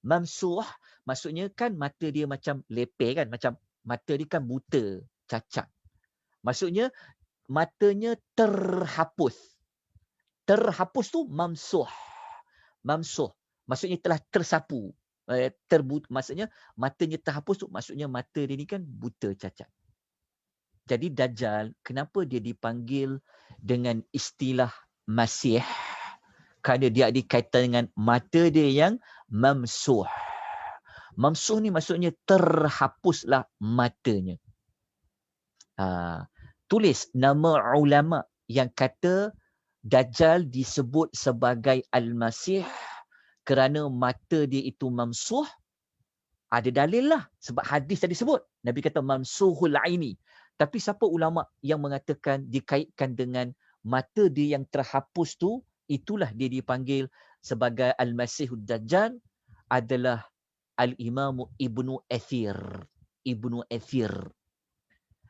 Mamsuh maksudnya kan mata dia macam lepeh kan, macam mata dia kan buta, cacat. Maksudnya matanya terhapus. Terhapus tu mamsuh. Mamsuh maksudnya telah tersapu. Maksudnya matanya terhapus tu maksudnya mata dia ni kan buta, cacat. Jadi Dajjal, kenapa dia dipanggil dengan istilah Masih? Kerana dia ada kaitan dengan mata dia yang mamsuh. Mamsuh ni maksudnya terhapuslah matanya. Tulis nama ulama yang kata Dajjal disebut sebagai Al-Masih kerana mata dia itu mamsuh. Ada dalil lah. Sebab hadis tadi sebut. Nabi kata mamsuhul aini. Tapi siapa ulama yang mengatakan dikaitkan dengan mata dia yang terhapus tu, itulah dia dipanggil sebagai Al-Masihud Dajjal, adalah Al-Imam Ibnu Athir. Ibnu Athir.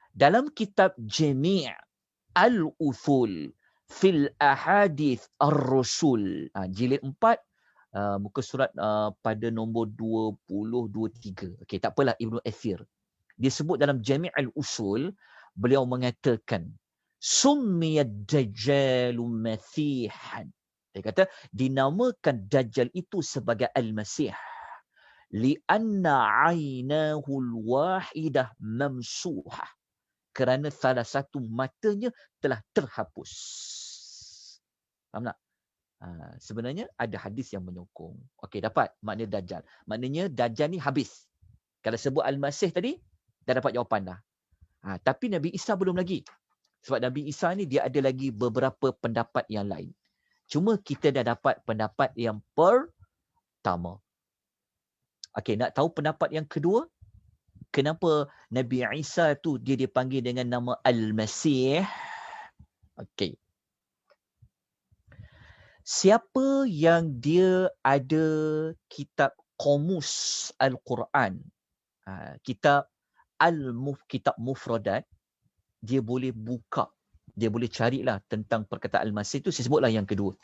Dalam kitab Jami' Al-Uthul fil Ahadith Ar-Rusul, jilid 4, muka surat pada nombor 20-23. Okey, tak apalah, Ibnu Athir. Dia sebut dalam Jami' Al-Usul, beliau mengatakan Summiyad Dajjalu Masihan. Dia kata dinamakan Dajjal itu sebagai Al-Masih li'anna 'ainahul wahidah mamsuhah, kerana salah satu matanya telah terhapus. Faham tak? Sebenarnya ada hadis yang menyokong. Okey, dapat makna Dajjal. Maknanya Dajjal ni habis. Kalau sebut Al-Masih tadi, dah dapat jawapan dah. Tapi Nabi Isa belum lagi. Sebab Nabi Isa ni dia ada lagi beberapa pendapat yang lain. Cuma kita dah dapat pendapat yang pertama. Okey, nak tahu pendapat yang kedua? kenapa Nabi Isa tu dia dipanggil dengan nama Al-Masih? Okey. Siapa yang dia ada kitab Qamus Al-Quran, kitab kitab Mufradat, dia boleh buka, dia boleh carilah tentang perkataan Al-Masih tu. Saya sebutlah yang kedua.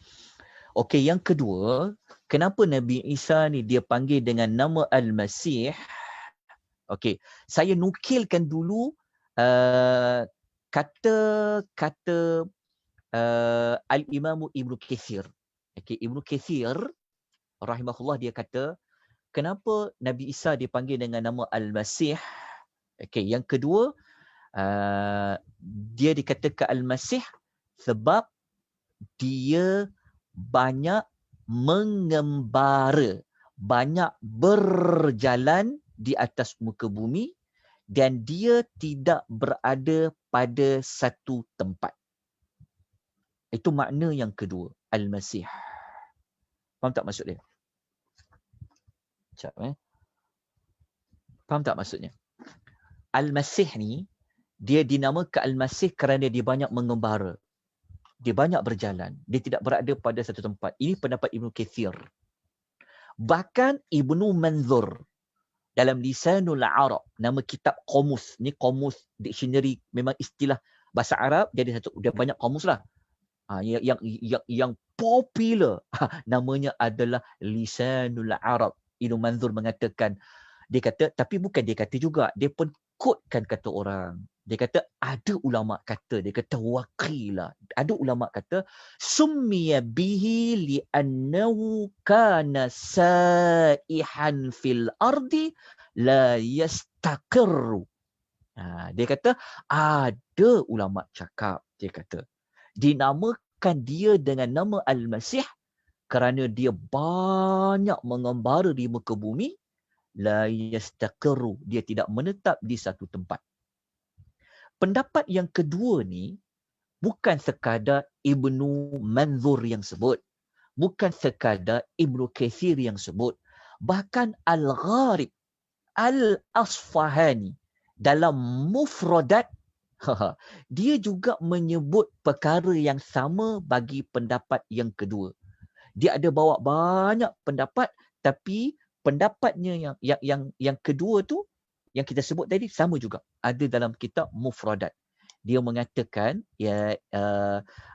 Okey, yang kedua, kenapa Nabi Isa ni dia panggil dengan nama Al-Masih? Okey, saya nukilkan dulu kata-kata Al-Imam Ibnu Katsir. Okey, Ibnu Katsir rahimahullah dia kata, kenapa Nabi Isa dipanggil dengan nama Al-Masih? Okey, yang kedua, dia dikatakan Al-Masih sebab dia banyak mengembara, banyak berjalan di atas muka bumi dan dia tidak berada pada satu tempat. Itu makna yang kedua, Al-Masih. Faham tak maksud dia? Sekejap, faham tak maksudnya? Al-Masih ni, dia dinamakan Al-Masih kerana dia banyak mengembara. Dia banyak berjalan. Dia tidak berada pada satu tempat. Ini pendapat Ibnu Katsir. Bahkan Ibnu Manzur dalam Lisanul Arab, nama kitab Qamus. Ni Qamus, dictionary, memang istilah bahasa Arab, dia banyak qamus lah. Yang popular namanya adalah Lisanul Arab. Ibnu Manzur mengatakan, dia kata, tapi bukan dia kata juga, dia pun quotekan kata orang. Dia kata ada ulama kata, dia kata waqilah. Ada ulama kata summiya bihi li'annahu kana sa'ihan fil ardi la yastaqirru. Dia kata ada ulama cakap, dia kata dinamakan dia dengan nama Al-Masih kerana dia banyak mengembara di muka bumi, la yastaqirru, dia tidak menetap di satu tempat. Pendapat yang kedua ni bukan sekadar Ibnu Manzur yang sebut, bukan sekadar Ibnu Katsir yang sebut, bahkan Al-Gharib Al-Asfahani dalam Mufradat dia juga menyebut perkara yang sama bagi pendapat yang kedua. Dia ada bawa banyak pendapat, tapi pendapatnya yang kedua tu yang kita sebut tadi sama juga ada dalam kitab Mufradat. Dia mengatakan,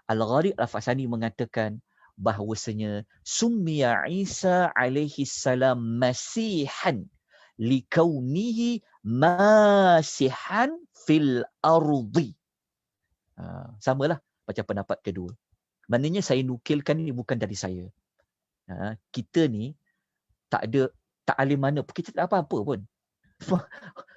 Al-Gharib Al-Asfahani mengatakan bahawasanya summiya Isa alaihi salam masihan likaunihi masihan fil ardi. Samalah macam pendapat kedua. Maknanya saya nukilkan ini bukan dari saya. Kita ni tak alim mana, kita tak apa-apa pun.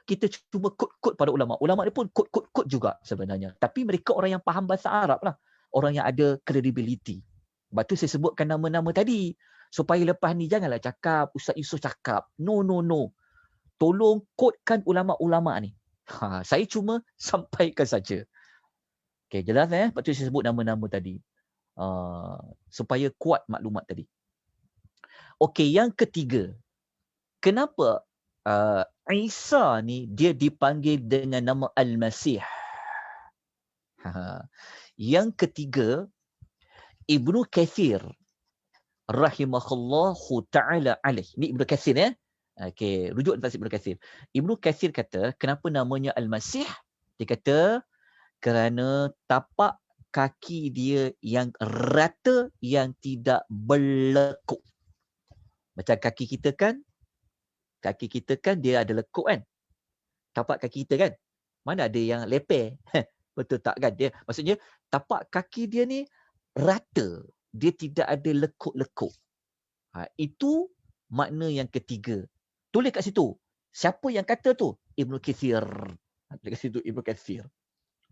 Kita cuma kod pada ulama. Ulama ni pun kod juga sebenarnya. Tapi mereka orang yang faham bahasa Arab lah. Orang yang ada credibility. Sebab tu saya sebutkan nama-nama tadi. Supaya lepas ni janganlah cakap, Ustaz Yusof cakap. No. Tolong kodkan ulama-ulama ni. Saya cuma sampaikan saja. Okay, jelas Lepas tu saya sebut nama-nama tadi. Supaya kuat maklumat tadi. Okey, yang ketiga. Kenapa Isa ni dia dipanggil dengan nama Al-Masih? Yang ketiga, Ibnu Katsir rahimahullahu ta'ala alaih. Ni Ibnu Katsir Okey, rujuk tentang Ibnu Katsir. Ibnu Katsir kata, kenapa namanya Al-Masih? Dia kata kerana tapak kaki dia yang rata, yang tidak berlekuk. Macam kaki kita kan dia ada lekuk kan. Tapak kaki kita kan. Mana ada yang leper. Betul tak kan? Dia maksudnya tapak kaki dia ni rata. Dia tidak ada lekuk-lekuk. Itu makna yang ketiga. Tulis kat situ. Siapa yang kata tu? Ibnu Katsir. Tulis kat situ Ibnu Katsir.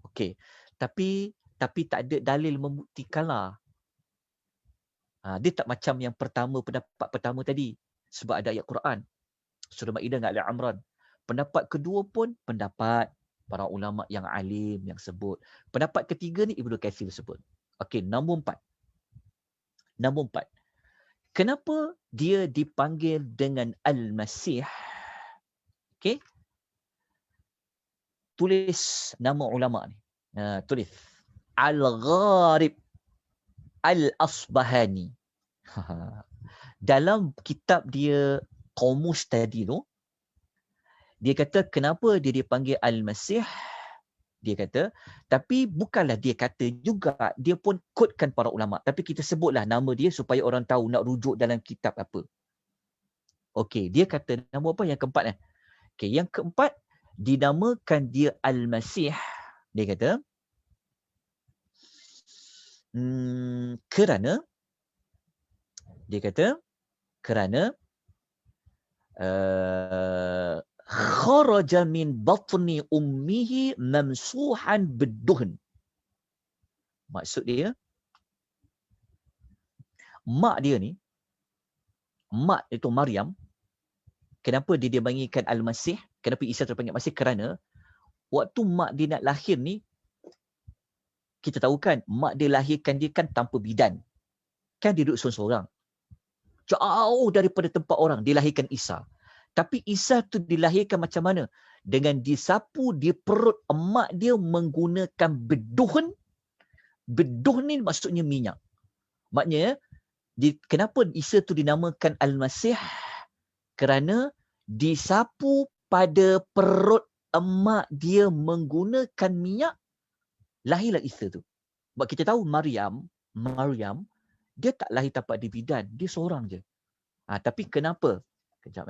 Okey. Tapi tak ada dalil membuktikanlah. Dia tak macam yang pertama, pendapat pertama tadi. Sebab ada ayat Quran. Surah Maidah dengan Ali Imran. Pendapat kedua pun pendapat para ulama yang alim yang sebut. Pendapat ketiga ni Ibnu Katsir sebut. Okey, nombor 4. Kenapa dia dipanggil dengan Al-Masih? Okey. tulis nama ulama ni. Tulis Al-Gharib Al-Asbahani. Dalam kitab dia Qamus tadi tu, dia kata kenapa dia dipanggil Al-Masih? Dia kata, tapi bukanlah dia kata juga, dia pun kotkan para ulama. Tapi kita sebutlah nama dia supaya orang tahu nak rujuk dalam kitab apa. Okey, dia kata nama apa yang keempat kan? Okey, yang keempat, dinamakan dia Al-Masih. Dia kata, kerana kharaja min batni ummihi mamsuhan bidduhn. Maksud dia, mak itu Maryam, kenapa dia dipanggilkan Al-Masih? Kenapa Isa terpanggil Masih? Kerana waktu mak dia nak lahir ni, kita tahu kan, mak dia lahirkan dia kan tanpa bidan. Kan dia duduk seorang-seorang. Jauh daripada tempat orang, dilahirkan Isa. Tapi Isa tu dilahirkan macam mana? Dengan disapu di perut emak dia menggunakan beduhn. Beduhn ni maksudnya minyak. Maknanya, kenapa Isa tu dinamakan Al-Masih? Kerana disapu pada perut emak dia menggunakan minyak, lahirlah Isa tu. Sebab kita tahu Maryam, dia tak lahir tanpa ada bidan. Dia seorang je. Tapi kenapa? Kejap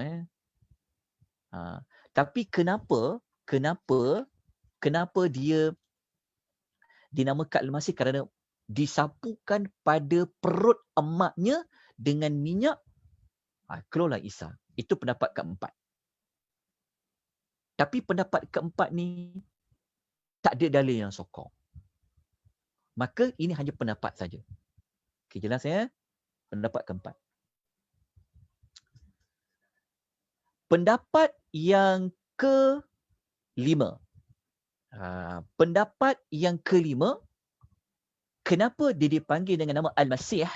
tapi kenapa dia dinamakan Al-Masih? Kerana disapukan pada perut emaknya dengan minyak, keluarlah Isa. Itu pendapat keempat. Tapi pendapat keempat ni tak ada dalil yang sokong. Maka ini hanya pendapat saja. Okey, jelas ya? Pendapat keempat. Pendapat yang kelima. Pendapat yang kelima, kenapa dia dipanggil dengan nama Al-Masih?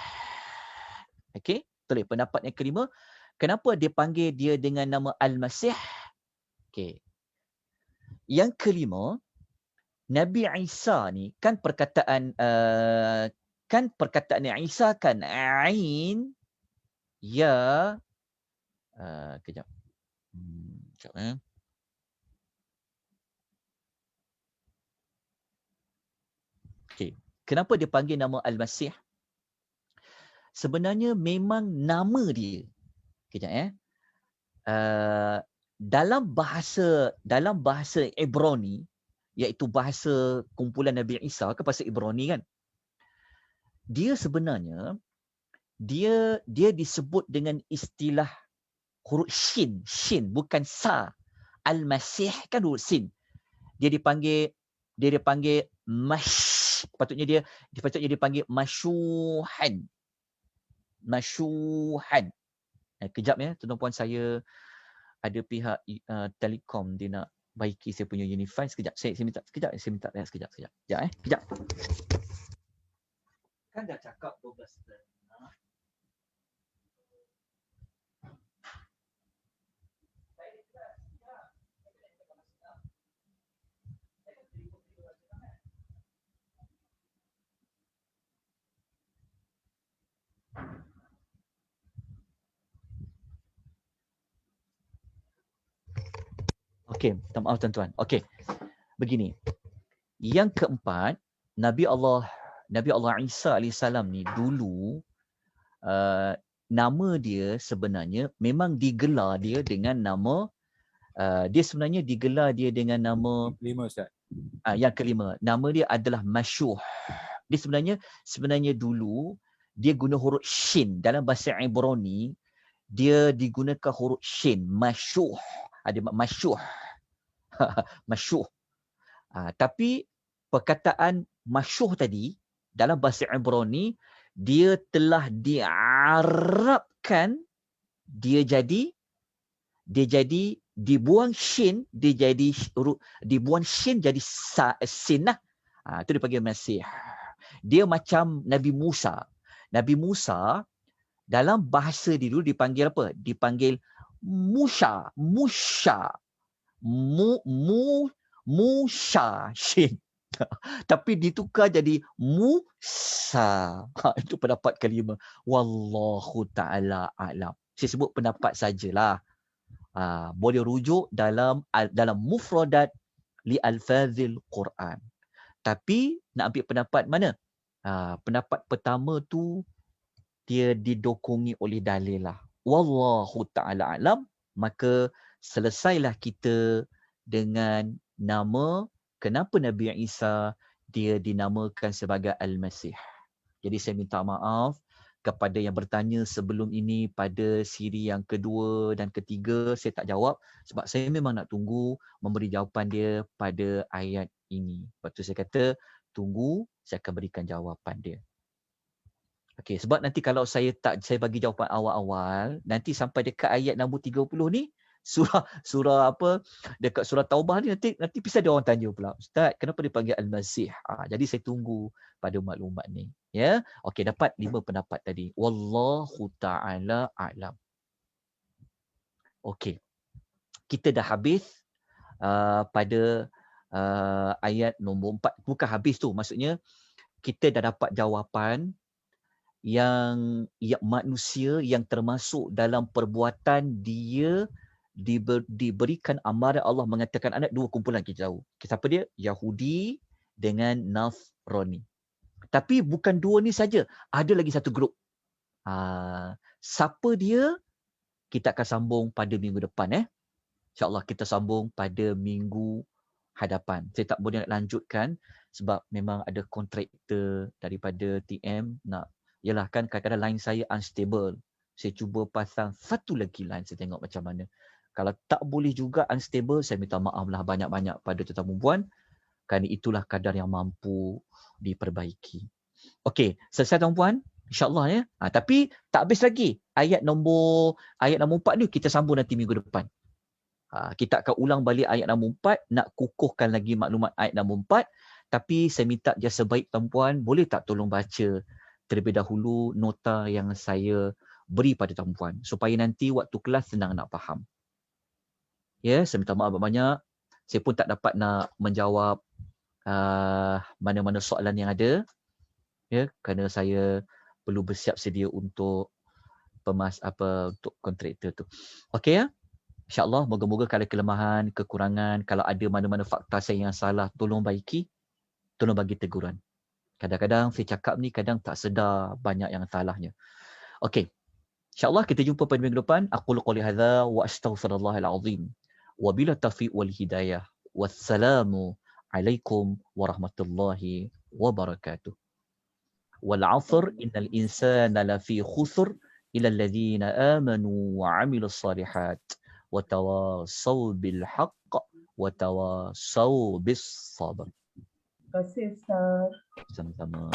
Okey, tulis pendapat yang kelima. Kenapa dia panggil dia dengan nama Al-Masih? Okey. Yang kelima, Nabi Isa ni kan perkataan Isa kan ain ya kejap. Okey. Kenapa dia panggil nama Al-Masih? Sebenarnya memang nama dia. Kejap dalam bahasa Ibrani, iaitu bahasa kumpulan Nabi Isa ke bahasa Ibrani kan. Dia sebenarnya dia disebut dengan istilah huruf shin bukan sa. Al-Masih kan huruf sin. Dia dipanggil patutnya dia dipanggil masyuhan. Kejap ya, tuan-tuan puan, saya ada pihak Telekom dia nak baiki saya punya Unify sekejap. Saya minta sekejap. Kejap. Kan dah cakap 12 setengah. Okey, minta maaf tuan-tuan. Okey. Begini. Yang keempat, Nabi Allah Isa AS ni dulu nama dia sebenarnya memang digelar dia dengan nama Lima Ustaz. Yang kelima, nama dia adalah Masyuh. Dia sebenarnya dulu dia guna huruf shin. Dalam bahasa Ibrani dia digunakan huruf shin, Masyuh. Ada Masyuh. Masyuh. Tapi perkataan masyuh tadi dalam bahasa Ibrani dia telah diarabkan, dia jadi dibuang shin, dibuang shin jadi sin lah. Itu dipanggil Masih. Dia macam Nabi Musa. Nabi Musa dalam bahasa dia dulu dipanggil apa? Dipanggil Musha. Musha, shin. Tapi ditukar jadi Musa. Itu pendapat kelima. Wallahu ta'ala a'lam. Saya sebut pendapat sajalah. Boleh rujuk dalam mufradat li alfazil Quran. Tapi nak ambil pendapat mana? Pendapat pertama tu dia didokongi oleh dalil lah. Wallahu ta'ala a'lam. Maka selesailah kita dengan nama kenapa Nabi Isa dia dinamakan sebagai Al-Masih. Jadi saya minta maaf kepada yang bertanya sebelum ini pada siri yang kedua dan ketiga saya tak jawab sebab saya memang nak tunggu memberi jawapan dia pada ayat ini. Lepas tu saya kata tunggu, saya akan berikan jawapan dia. Okey, sebab nanti kalau saya bagi jawapan awal-awal, nanti sampai dekat ayat nombor 30 ni surah apa dekat surah Taubah ni nanti bisa ada orang tanya pula, Ustaz, kenapa dipanggil Al-Masih? Jadi saya tunggu pada maklumat ni. Ya. Okey, dapat 5 pendapat tadi. Wallahu ta'ala a'lam. Okey. Kita dah habis pada ayat nombor 4. Bukan habis tu, maksudnya kita dah dapat jawapan yang manusia yang termasuk dalam perbuatan dia diberikan amaran Allah mengatakan anak, dua kumpulan kita tahu. Siapa dia? Yahudi dengan Nasrani. Tapi bukan dua ni saja, ada lagi satu grup. Siapa dia? Kita akan sambung pada minggu depan. InsyaAllah kita sambung pada minggu hadapan. Saya tak boleh nak lanjutkan sebab memang ada kontraktor daripada TM nak, yalah kan kadang-kadang line saya unstable. Saya cuba pasang satu lagi line, saya tengok macam mana. Kalau tak boleh juga unstable, saya minta maaf lah banyak-banyak pada tetamu puan. Kerana itulah kadar yang mampu diperbaiki. Okey, selesai tuan-puan? InsyaAllah ya. Tapi tak habis lagi. Ayat nombor 4 ni kita sambung nanti minggu depan. Kita akan ulang balik ayat nombor 4, nak kukuhkan lagi maklumat ayat nombor 4. Tapi saya minta dia sebaik tuan-puan, boleh tak tolong baca terlebih dahulu nota yang saya beri pada tuan-puan. Supaya nanti waktu kelas senang nak faham. Ya, saya minta maaf banyak. Saya pun tak dapat nak menjawab mana-mana soalan yang ada. Ya, kerana saya perlu bersiap sedia untuk untuk kontraktor tu. Okey ya. InsyaAllah moga-moga kalau kelemahan, kekurangan, kalau ada mana-mana fakta saya yang salah, tolong baiki, tolong bagi teguran. Kadang-kadang saya cakap ni kadang tak sedar banyak yang salahnya. Okey. InsyaAllah kita jumpa pada minggu depan. Aqulu qouli hadza wa astaghfirullahal azim. Wabila taufiq wal hidayah. Wassalamu alaikum warahmatullahi wabarakatuh. Wal 'asr innal insana lafi khusr illa alladhina amanu wa 'amilus salihat wa tawassaw bil haqq wa tawassaw bis sabr. Terima kasih, Ustaz. Sama-sama.